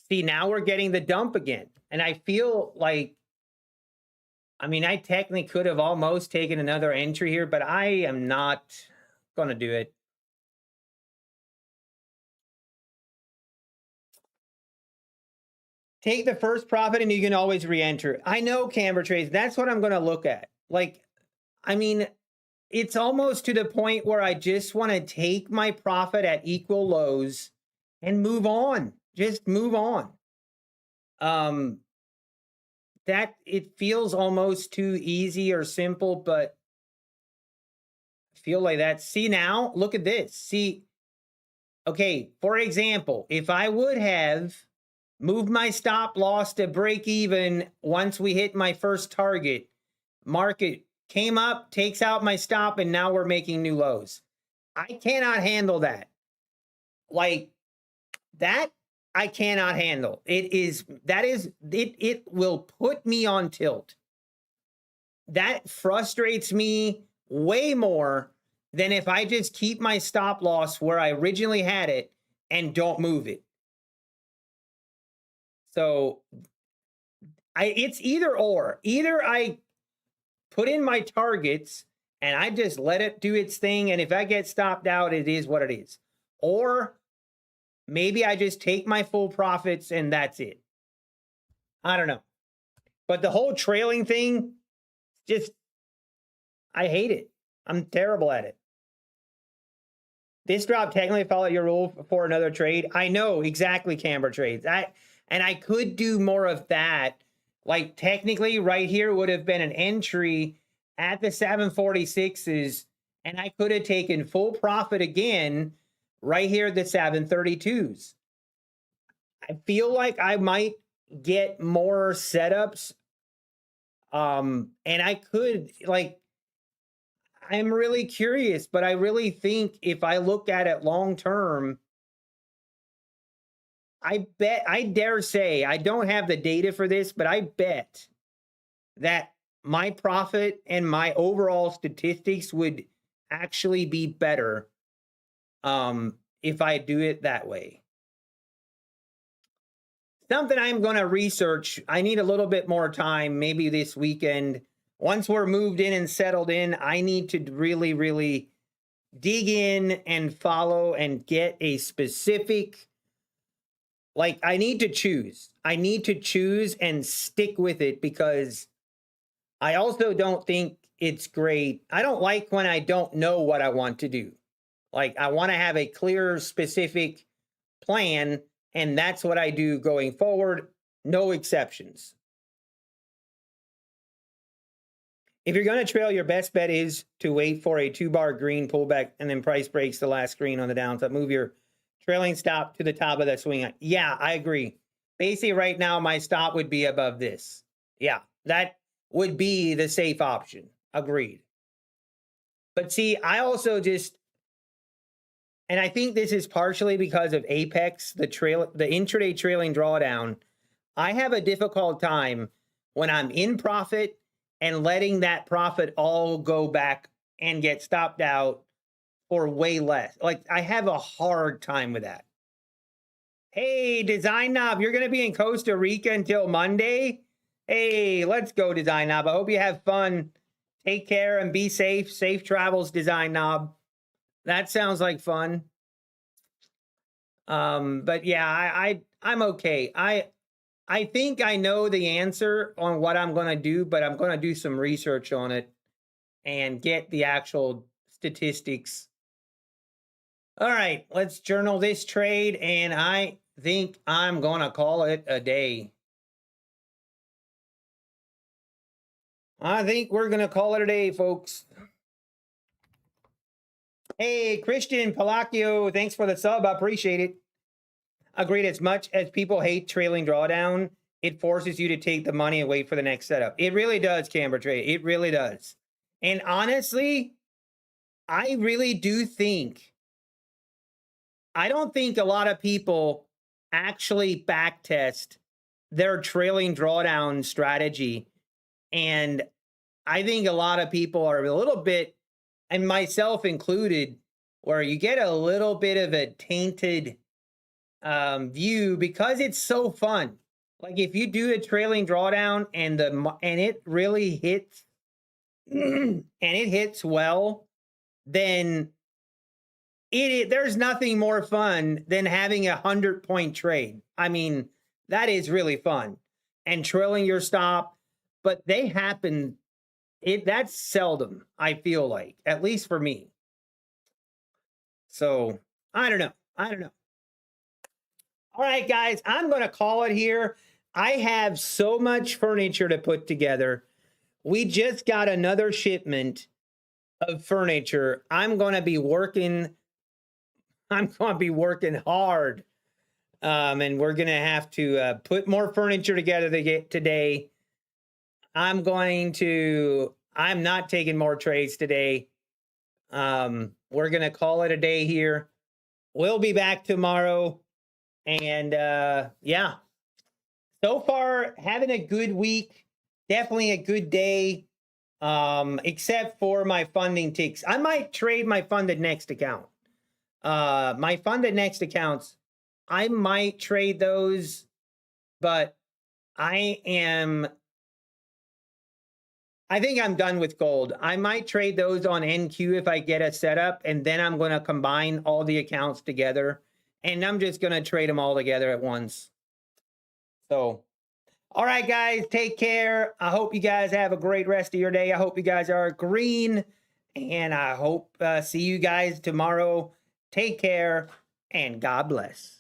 See, now we're getting the dump again. And I feel like, I mean, I technically could have almost taken another entry here, but I am not going to do it. Take the first profit and you can always re-enter. I know, Camber Trades. That's what I'm going to look at. Like, I mean, it's almost to the point where I just want to take my profit at equal lows and move on. Just move on. That it feels almost too easy or simple, but I feel like that. See now, look at this. See, okay, for example, if I would have moved my stop loss to break even once we hit my first target, market came up, takes out my stop, and now we're making new lows. I cannot handle that. Like that, I cannot handle. It will put me on tilt. That frustrates me way more than if I just keep my stop loss where I originally had it and don't move it. So it's either or. Either I put in my targets and I just let it do its thing, and if I get stopped out, it is what it is. Or maybe I just take my full profits and that's it. I don't know. But the whole trailing thing, just, I hate it. I'm terrible at it. This drop technically followed your rule for another trade. I know exactly, Camber Trades. And I could do more of that. Like technically right here would have been an entry at the 746s, and I could have taken full profit again right here at the 732s. I feel like I might get more setups. And I could, like, I'm really curious, but I really think if I look at it long term, I dare say, I don't have the data for this, but I bet that my profit and my overall statistics would actually be better if I do it that way. Something I'm going to research. I need a little bit more time, maybe this weekend. Once we're moved in and settled in, I need to really, really dig in and follow and get a specific, like, I need to choose. I need to choose and stick with it, because I also don't think it's great. I don't like when I don't know what I want to do. Like, I want to have a clear, specific plan, and that's what I do going forward. No exceptions. If you're going to trail, your best bet is to wait for a 2-bar green pullback and then price breaks the last green on the downside. Move your trailing stop to the top of that swing. Yeah, I agree. Basically, right now, my stop would be above this. Yeah, that would be the safe option. Agreed. But see, I also just, and I think this is partially because of Apex, the intraday trailing drawdown. I have a difficult time when I'm in profit and letting that profit all go back and get stopped out for way less. Like, I have a hard time with that. Hey, Design Knob, you're going to be in Costa Rica until Monday? Hey, let's go, Design Knob. I hope you have fun. Take care and be safe. Safe travels, Design Knob. That sounds like fun. But yeah, I'm okay. I think I know the answer on what I'm going to do, but I'm going to do some research on it and get the actual statistics. All right, let's journal this trade, and I think I'm going to call it a day. I think we're going to call it a day, folks. Hey, Christian Palacio, thanks for the sub. I appreciate it. Agreed. As much as people hate trailing drawdown, it forces you to take the money and wait for the next setup. It really does, Camber Trade. It really does. And honestly, I really do think, I don't think a lot of people actually backtest their trailing drawdown strategy. And I think a lot of people are a little bit, and myself included, where you get a little bit of a tainted view because it's so fun. Like, if you do a trailing drawdown and it really hits and it hits well, then there's nothing more fun than having a 100-point trade. I mean, that is really fun. And trailing your stop, but they happen. That's seldom, I feel like, at least for me. So I don't know. All right, guys, I'm going to call it here. I have so much furniture to put together. We just got another shipment of furniture. I'm going to be working hard. And we're going to have to put more furniture together today. I'm not taking more trades today. We're going to call it a day here. We'll be back tomorrow. And yeah, so far having a good week, definitely a good day, except for my funding ticks. I might trade my funded next account. My funded next accounts, I might trade those, but I think I'm done with gold. I might trade those on NQ if I get a setup, and then I'm going to combine all the accounts together, and I'm just going to trade them all together at once. So, all right, guys, take care. I hope you guys have a great rest of your day. I hope you guys are green, and I hope see you guys tomorrow. Take care, and God bless.